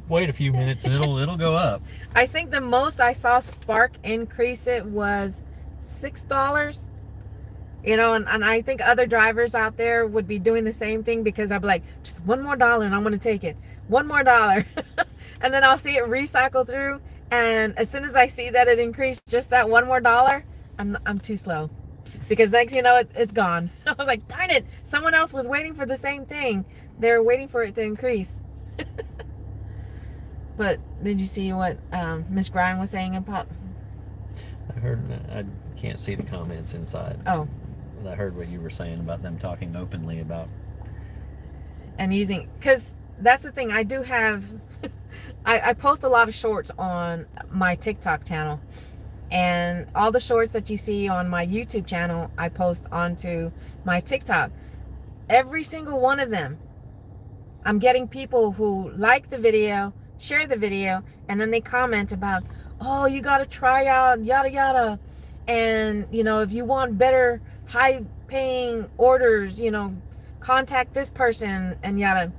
wait a few minutes and it'll go up. I think the most I saw Spark increase it was $6. You know, and I think other drivers out there would be doing the same thing, because I'm like, just one more dollar and I'm going to take it. One more dollar. And then I'll see it recycle through. And as soon as I see that it increased just that one more dollar, I'm too slow. Because next you know, it's gone. I was like, darn it. Someone else was waiting for the same thing. They were waiting for it to increase. But did you see what Miss Grimes was saying about? I heard. I can't see the comments inside. Oh. I heard what you were saying about them talking openly about. And using, because that's the thing, I do have, I post a lot of shorts on my TikTok channel, and all the shorts that you see on my YouTube channel, I post onto my TikTok. Every single one of them, I'm getting people who like the video, share the video, and then they comment about, oh, you got to try out, yada, yada. And, you know, if you want better, high paying orders, you know, contact this person and yada.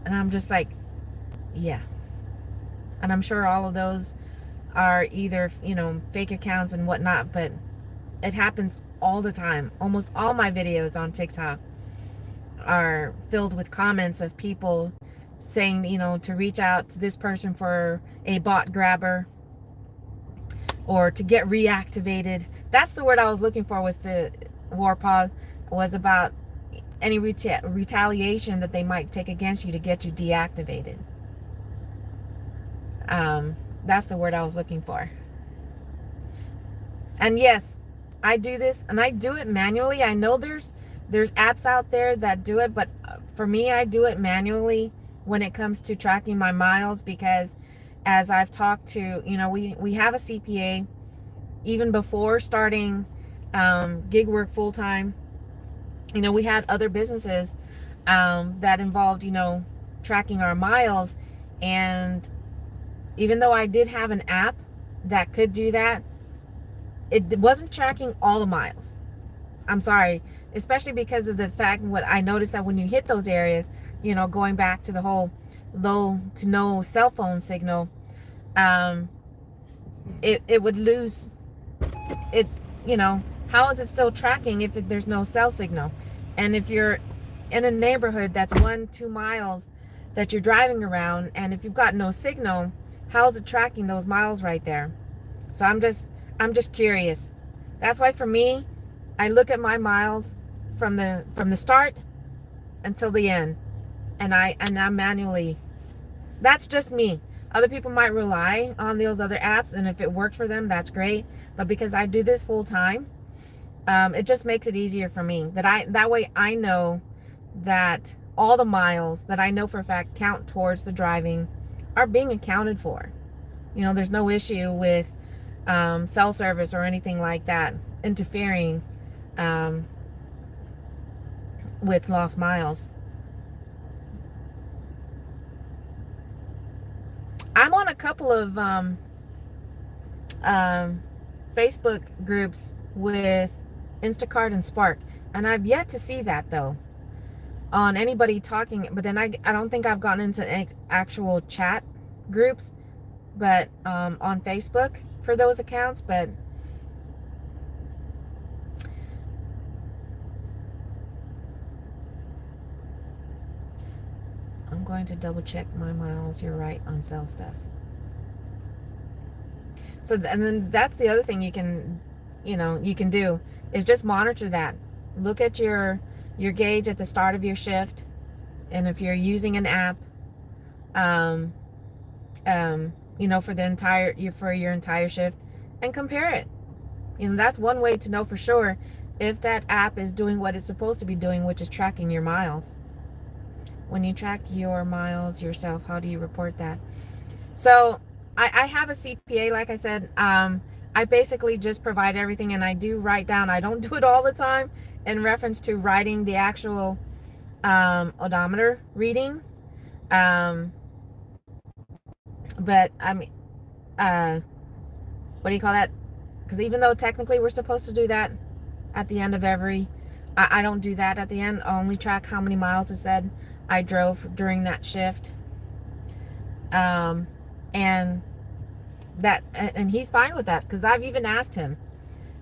And I'm just like, yeah. And I'm sure all of those are either, you know, fake accounts and whatnot, but it happens all the time. Almost all my videos on TikTok are filled with comments of people saying, you know, to reach out to this person for a bot grabber or to get reactivated. That's the word I was looking for, was to Warpaw, was about any retaliation that they might take against you to get you deactivated. That's the word I was looking for. And yes, I do this, and I do it manually. I know there's apps out there that do it, but for me, I do it manually when it comes to tracking my miles, because as I've talked to, you know, we have a CPA even before starting gig work full time. You know, we had other businesses that involved, you know, tracking our miles. And even though I did have an app that could do that, it wasn't tracking all the miles. I'm sorry, especially because of the fact what I noticed, that when you hit those areas, you know, going back to the whole low to no cell phone signal, it would lose it. You know, how is it still tracking if there's no cell signal? And if you're in a neighborhood that's 1-2 miles that you're driving around, and if you've got no signal, how is it tracking those miles right there? So I'm just curious. That's why for me, I look at my miles from the start until the end, and I'm manually. That's just me. Other people might rely on those other apps, and if it works for them, that's great. But because I do this full time, it just makes it easier for me. That way I know that all the miles that I know for a fact count towards the driving are being accounted for. You know, there's no issue with cell service or anything like that interfering with lost miles. I'm on a couple of Facebook groups with Instacart and Spark, and I've yet to see that though on anybody talking. But then I don't think I've gotten into actual chat groups, but on Facebook for those accounts. But I'm going to double check my miles. You're right on cell stuff. So, and then that's the other thing you can do is just monitor that. Look at your gauge at the start of your shift, and if you're using an app, you know, for your entire shift, and compare it. You know, that's one way to know for sure if that app is doing what it's supposed to be doing, which is tracking your miles. When you track your miles yourself, how do you report that? So I have a CPA, like I said. I basically just provide everything, and I do write down. I don't do it all the time in reference to writing the actual odometer reading. But I mean, what do you call that? Because even though technically we're supposed to do that at the end of every, I don't do that at the end. I only track how many miles it said. I drove during that shift. And he's fine with that, because I've even asked him,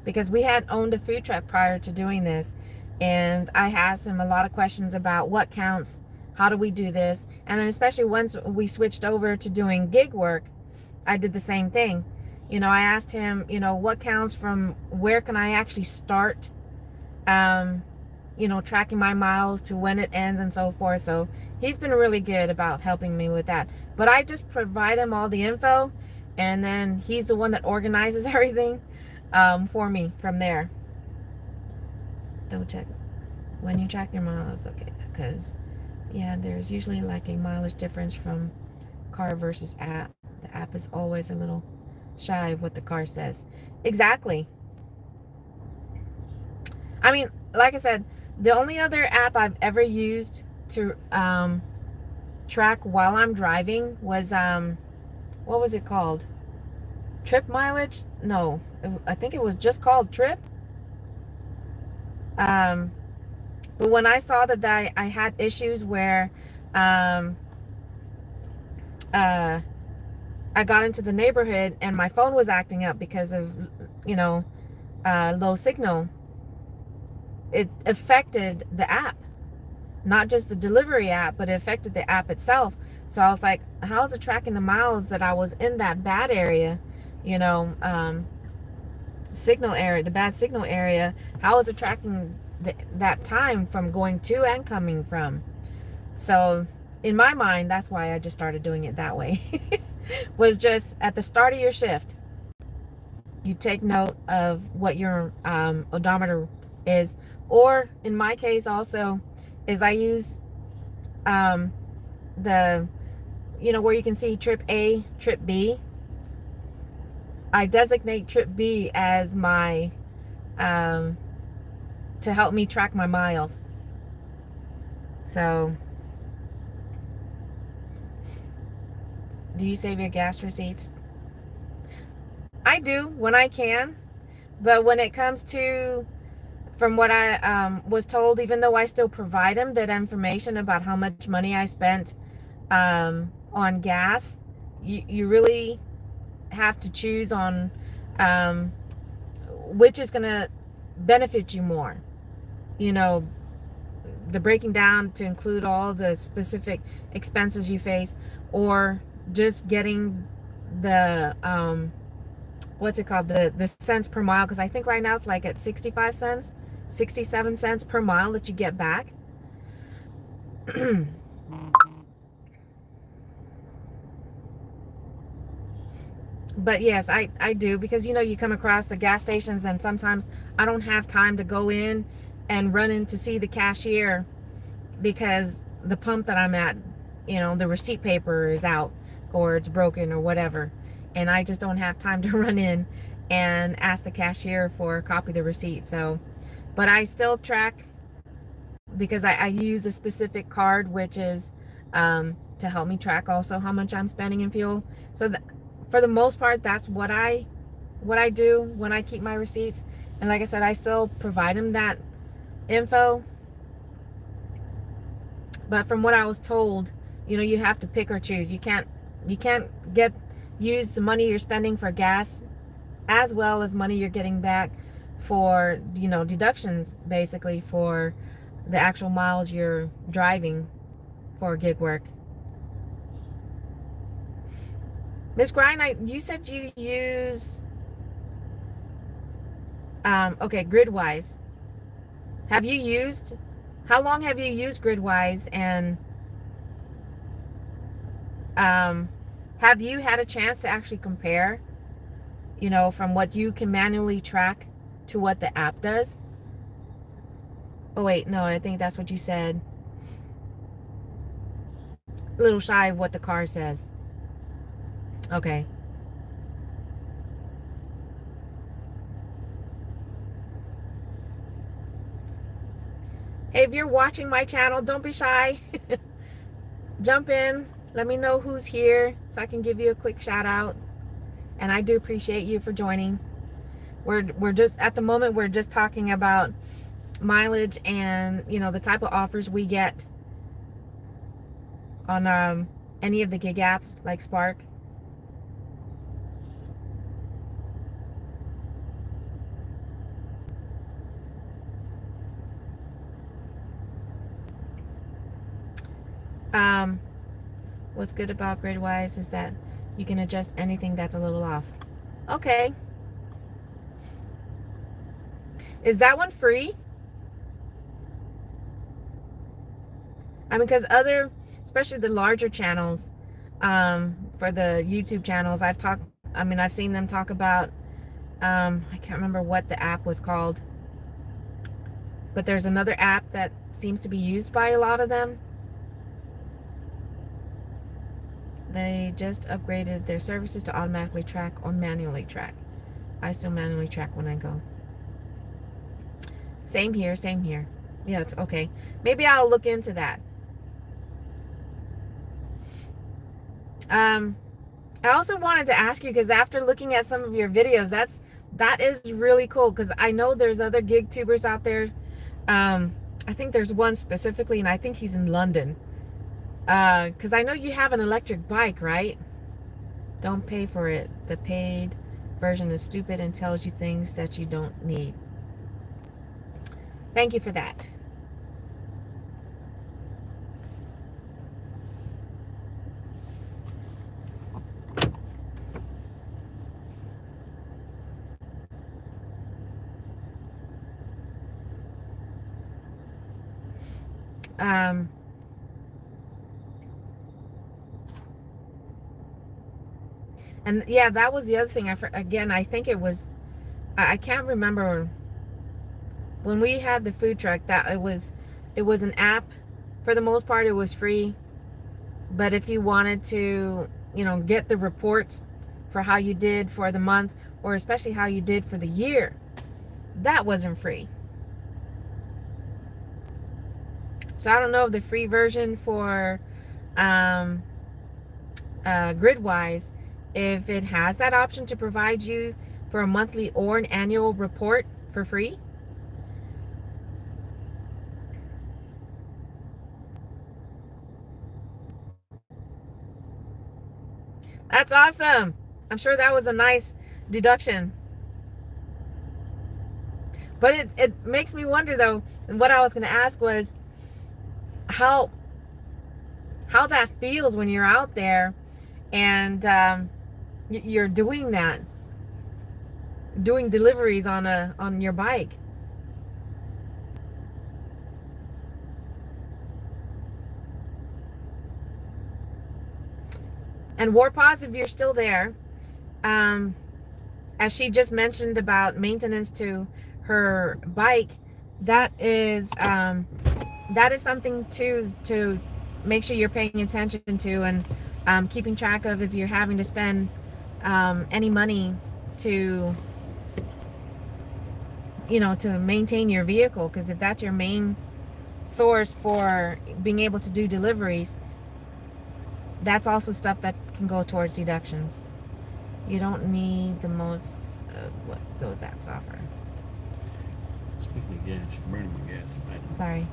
because we had owned a food truck prior to doing this, and I asked him a lot of questions about what counts, how do we do this, and then especially once we switched over to doing gig work, I did the same thing. I asked him, what counts, from where can I actually start, tracking my miles to when it ends and so forth. So he's been really good about helping me with that. But I just provide him all the info, and then he's the one that organizes everything for me from there. Double check when you track your miles, okay? Because yeah, there's usually like a mileage difference from car versus app. The app is always a little shy of what the car says. Exactly. I mean, like I said, the only other app I've ever used to track while I'm driving was what was it called? Trip mileage? No, I think it was just called Trip. But when I saw that I had issues where I got into the neighborhood and my phone was acting up because of low signal, it affected the app, not just the delivery app, but it affected the app itself. So I was like, how is it tracking the miles that I was in that bad area, signal area, the bad signal area? How is it tracking that time from going to and coming from? So in my mind, that's why I just started doing it that way. Was just at the start of your shift, you take note of what your odometer is, or in my case also is I use the where you can see trip A, trip B. I designate trip B as my to help me track my miles. So do you save your gas receipts? I do when I can, but when it comes to, from what I was told, even though I still provide them that information about how much money I spent on gas, you really have to choose on which is going to benefit you more. The breaking down to include all the specific expenses you face, or just getting the what's it called, the cents per mile, because I think right now it's like at 65 cents, 67 cents per mile that you get back. But yes, I do, because you come across the gas stations, and sometimes I don't have time to go in and run in to see the cashier because the pump that I'm at, the receipt paper is out or it's broken or whatever, and I just don't have time to run in and ask the cashier for a copy of the receipt. So, but I still track, because I use a specific card, which is to help me track also how much I'm spending in fuel. So for the most part, that's what I do when I keep my receipts. And like I said, I still provide them that info. But from what I was told, you have to pick or choose. You can't use the money you're spending for gas as well as money you're getting back for deductions, basically, for the actual miles you're driving for gig work. Miss Grind, you said you use okay, Gridwise. How long have you used Gridwise, and have you had a chance to actually compare, from what you can manually track to what the app does? Oh wait, no, I think that's what you said. A little shy of what the car says. Okay. Hey, if you're watching my channel, don't be shy. Jump in. Let me know who's here so I can give you a quick shout out. And I do appreciate you for joining. We're just, at the moment, we're just talking about mileage and, the type of offers we get on any of the gig apps like Spark? What's good about GridWise is that you can adjust anything that's a little off. Okay. Is that one free? I mean, because especially the larger channels, for the YouTube channels, I've seen them talk about, I can't remember what the app was called, but there's another app that seems to be used by a lot of them. They just upgraded their services to automatically track or manually track. I still manually track when I go. Same here, same here. Yeah, it's okay. Maybe I'll look into that. I also wanted to ask you, because after looking at some of your videos, that is really cool, because I know there's other gig tubers out there. I think there's one specifically, and I think he's in London. Because I know you have an electric bike, right? Don't pay for it. The paid version is stupid and tells you things that you don't need. Thank you for that. And yeah, that was the other thing. I think it was, I can't remember when we had the food truck, that it was an app. For the most part, it was free. But if you wanted to, get the reports for how you did for the month, or especially how you did for the year, that wasn't free. So I don't know if the free version for GridWise, if it has that option to provide you for a monthly or an annual report for free. That's awesome. I'm sure that was a nice deduction. But it makes me wonder, though, and what I was going to ask was how that feels when you're out there and you're doing deliveries on your bike. And Warpaws, if you're still there, as she just mentioned about maintenance to her bike, that is something to make sure you're paying attention to, and keeping track of if you're having to spend any money to maintain your vehicle, because if that's your main source for being able to do deliveries, that's also stuff that can go towards deductions. You don't need the most of what those apps offer. Speaking of gas, you're burning my gas. Right? Sorry.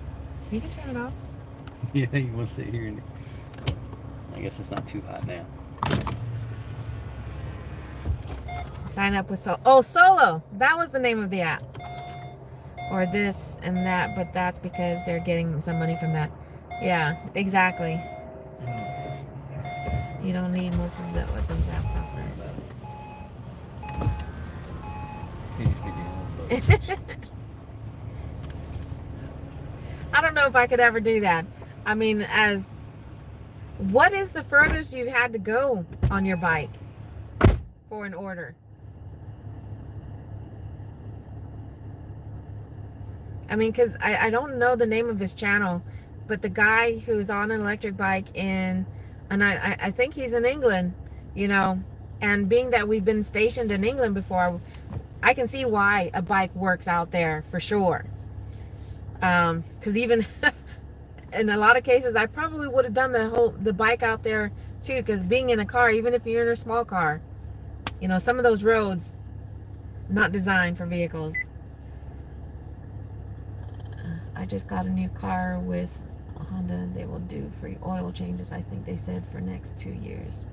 You can turn it off. Yeah, you want to sit here and I guess it's not too hot now. Sign up with Solo. That was the name of the app. Or this and that, but that's because they're getting some money from that. Yeah, exactly. You don't need most of what those apps offer. I don't know if I could ever do that. I mean, what is the furthest you've had to go on your bike for an order? I mean, because I don't know the name of his channel, but the guy who's on an electric bike and I think he's in England, and being that we've been stationed in England before, I can see why a bike works out there for sure. Because even in a lot of cases, I probably would have done the bike out there too, because being in a car, even if you're in a small car, some of those roads not designed for vehicles. I just got a new car with Honda, they will do free oil changes, I think they said, for next 2 years.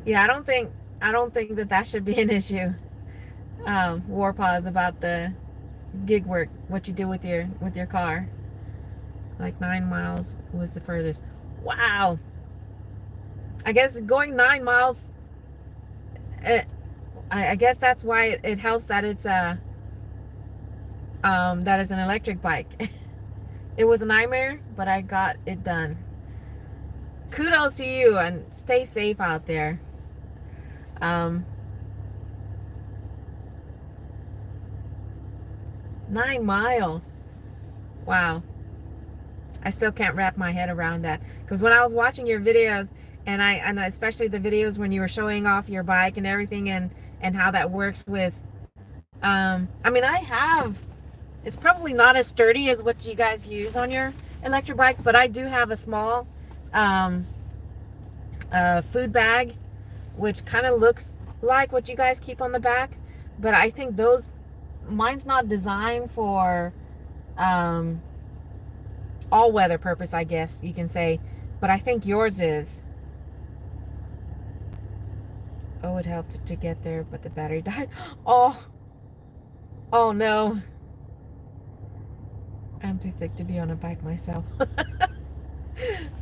Yeah, I don't think that should be an issue. War pause about the gig work, what you do with your car. Like 9 miles was the furthest. Wow. I guess going 9 miles, I guess that's why it helps that it's that is an electric bike. It was a nightmare, but I got it done. Kudos to you, and stay safe out there. 9 miles. Wow. I still can't wrap my head around that, because when I was watching your videos, and especially the videos when you were showing off your bike and everything, and how that works with I mean, it's probably not as sturdy as what you guys use on your electric bikes, but I do have a small food bag, which kind of looks like what you guys keep on the back, but I think mine's not designed for all weather purpose, I guess you can say, but I think yours is. Oh, it helped to get there, but the battery died. Oh no, I'm too thick to be on a bike myself.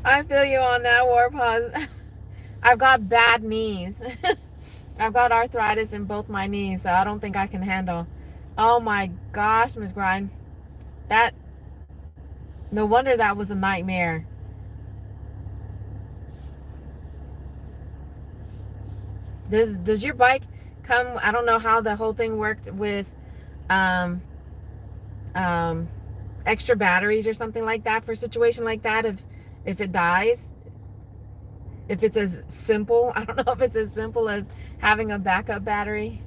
I feel you on that, Warpaws. I've got bad knees. I've got arthritis in both my knees, so I don't think I can handle. Oh my gosh, Miss Grind. No wonder that was a nightmare. Does your bike come, I don't know how the whole thing worked with um extra batteries or something like that for a situation like that, if it dies? If it's as simple, I don't know if it's as simple as having a backup battery.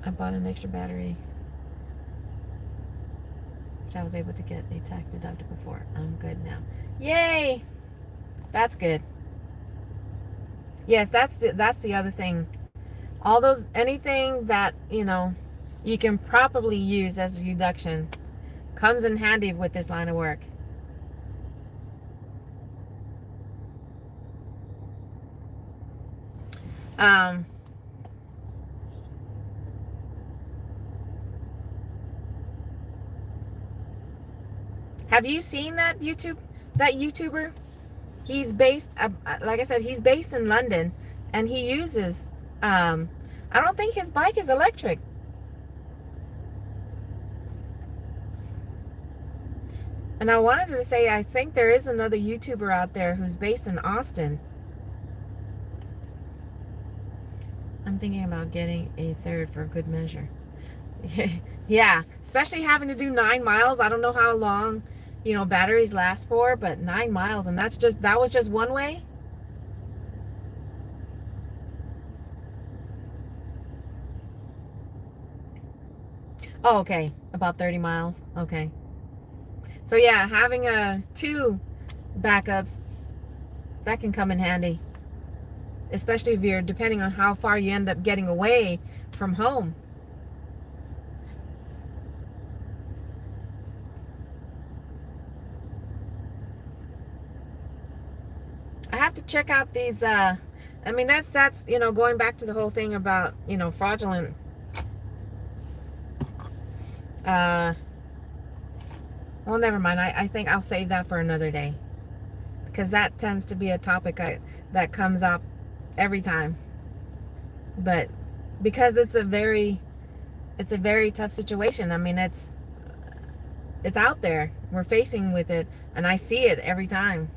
I bought an extra battery, which I was able to get a tax deductible for. I'm good now. Yay! That's good. Yes, that's the other thing. Anything that, you can properly use as a deduction comes in handy with this line of work. Have you seen that YouTuber? He's based, like I said, he's based in London, and he uses, I don't think his bike is electric. And I wanted to say, I think there is another YouTuber out there who's based in Austin. I'm thinking about getting a third for good measure. Yeah, especially having to do 9 miles. I don't know how long, batteries last for, but 9 miles, and that was just one way. Oh, okay, about 30 miles. Okay. So yeah, having two backups, that can come in handy, especially if you're, depending on how far you end up getting away from home. I have to check out these I mean, that's going back to the whole thing about fraudulent well, never mind. I think I'll save that for another day, because that tends to be a topic that comes up every time. But because it's a very tough situation. I mean, it's out there. We're facing with it, and I see it every time.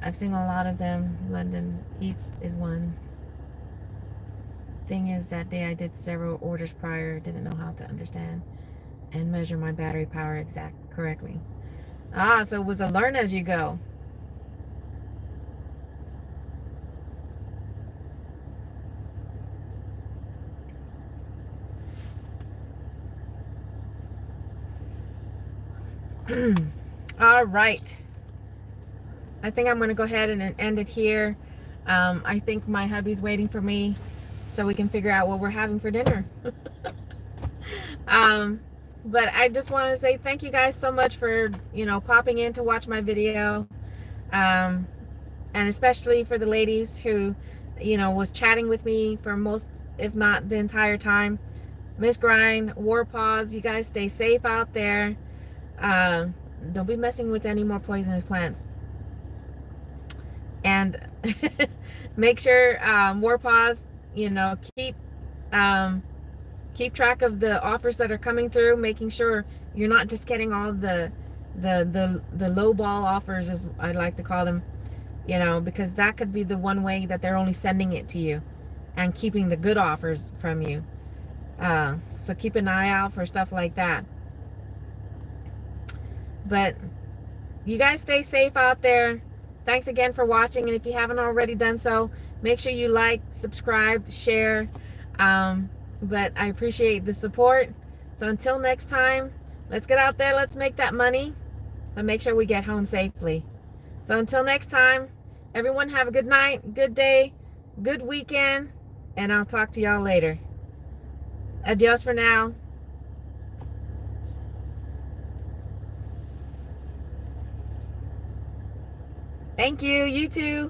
I've seen a lot of them. London Eats is one. Thing is, that day I did several orders prior, didn't know how to understand and measure my battery power correctly. So it was a learn as you go. All right. I think I'm going to go ahead and end it here. I think my hubby's waiting for me so we can figure out what we're having for dinner. But I just want to say thank you guys so much for, popping in to watch my video. And especially for the ladies who, was chatting with me for most, if not the entire time. Miss Grind, Warpaws, you guys stay safe out there. Don't be messing with any more poisonous plants. And make sure, Warpaws, keep track of the offers that are coming through, making sure you're not just getting all the low ball offers, as I like to call them, because that could be the one way that they're only sending it to you and keeping the good offers from you. So keep an eye out for stuff like that. But you guys stay safe out there. Thanks again for watching, and if you haven't already done so, make sure you like, subscribe, share. But I appreciate the support. So until next time, let's get out there, let's make that money, but make sure we get home safely. So until next time, everyone have a good night, good day, good weekend, and I'll talk to y'all later. Adios for now. Thank you. You too.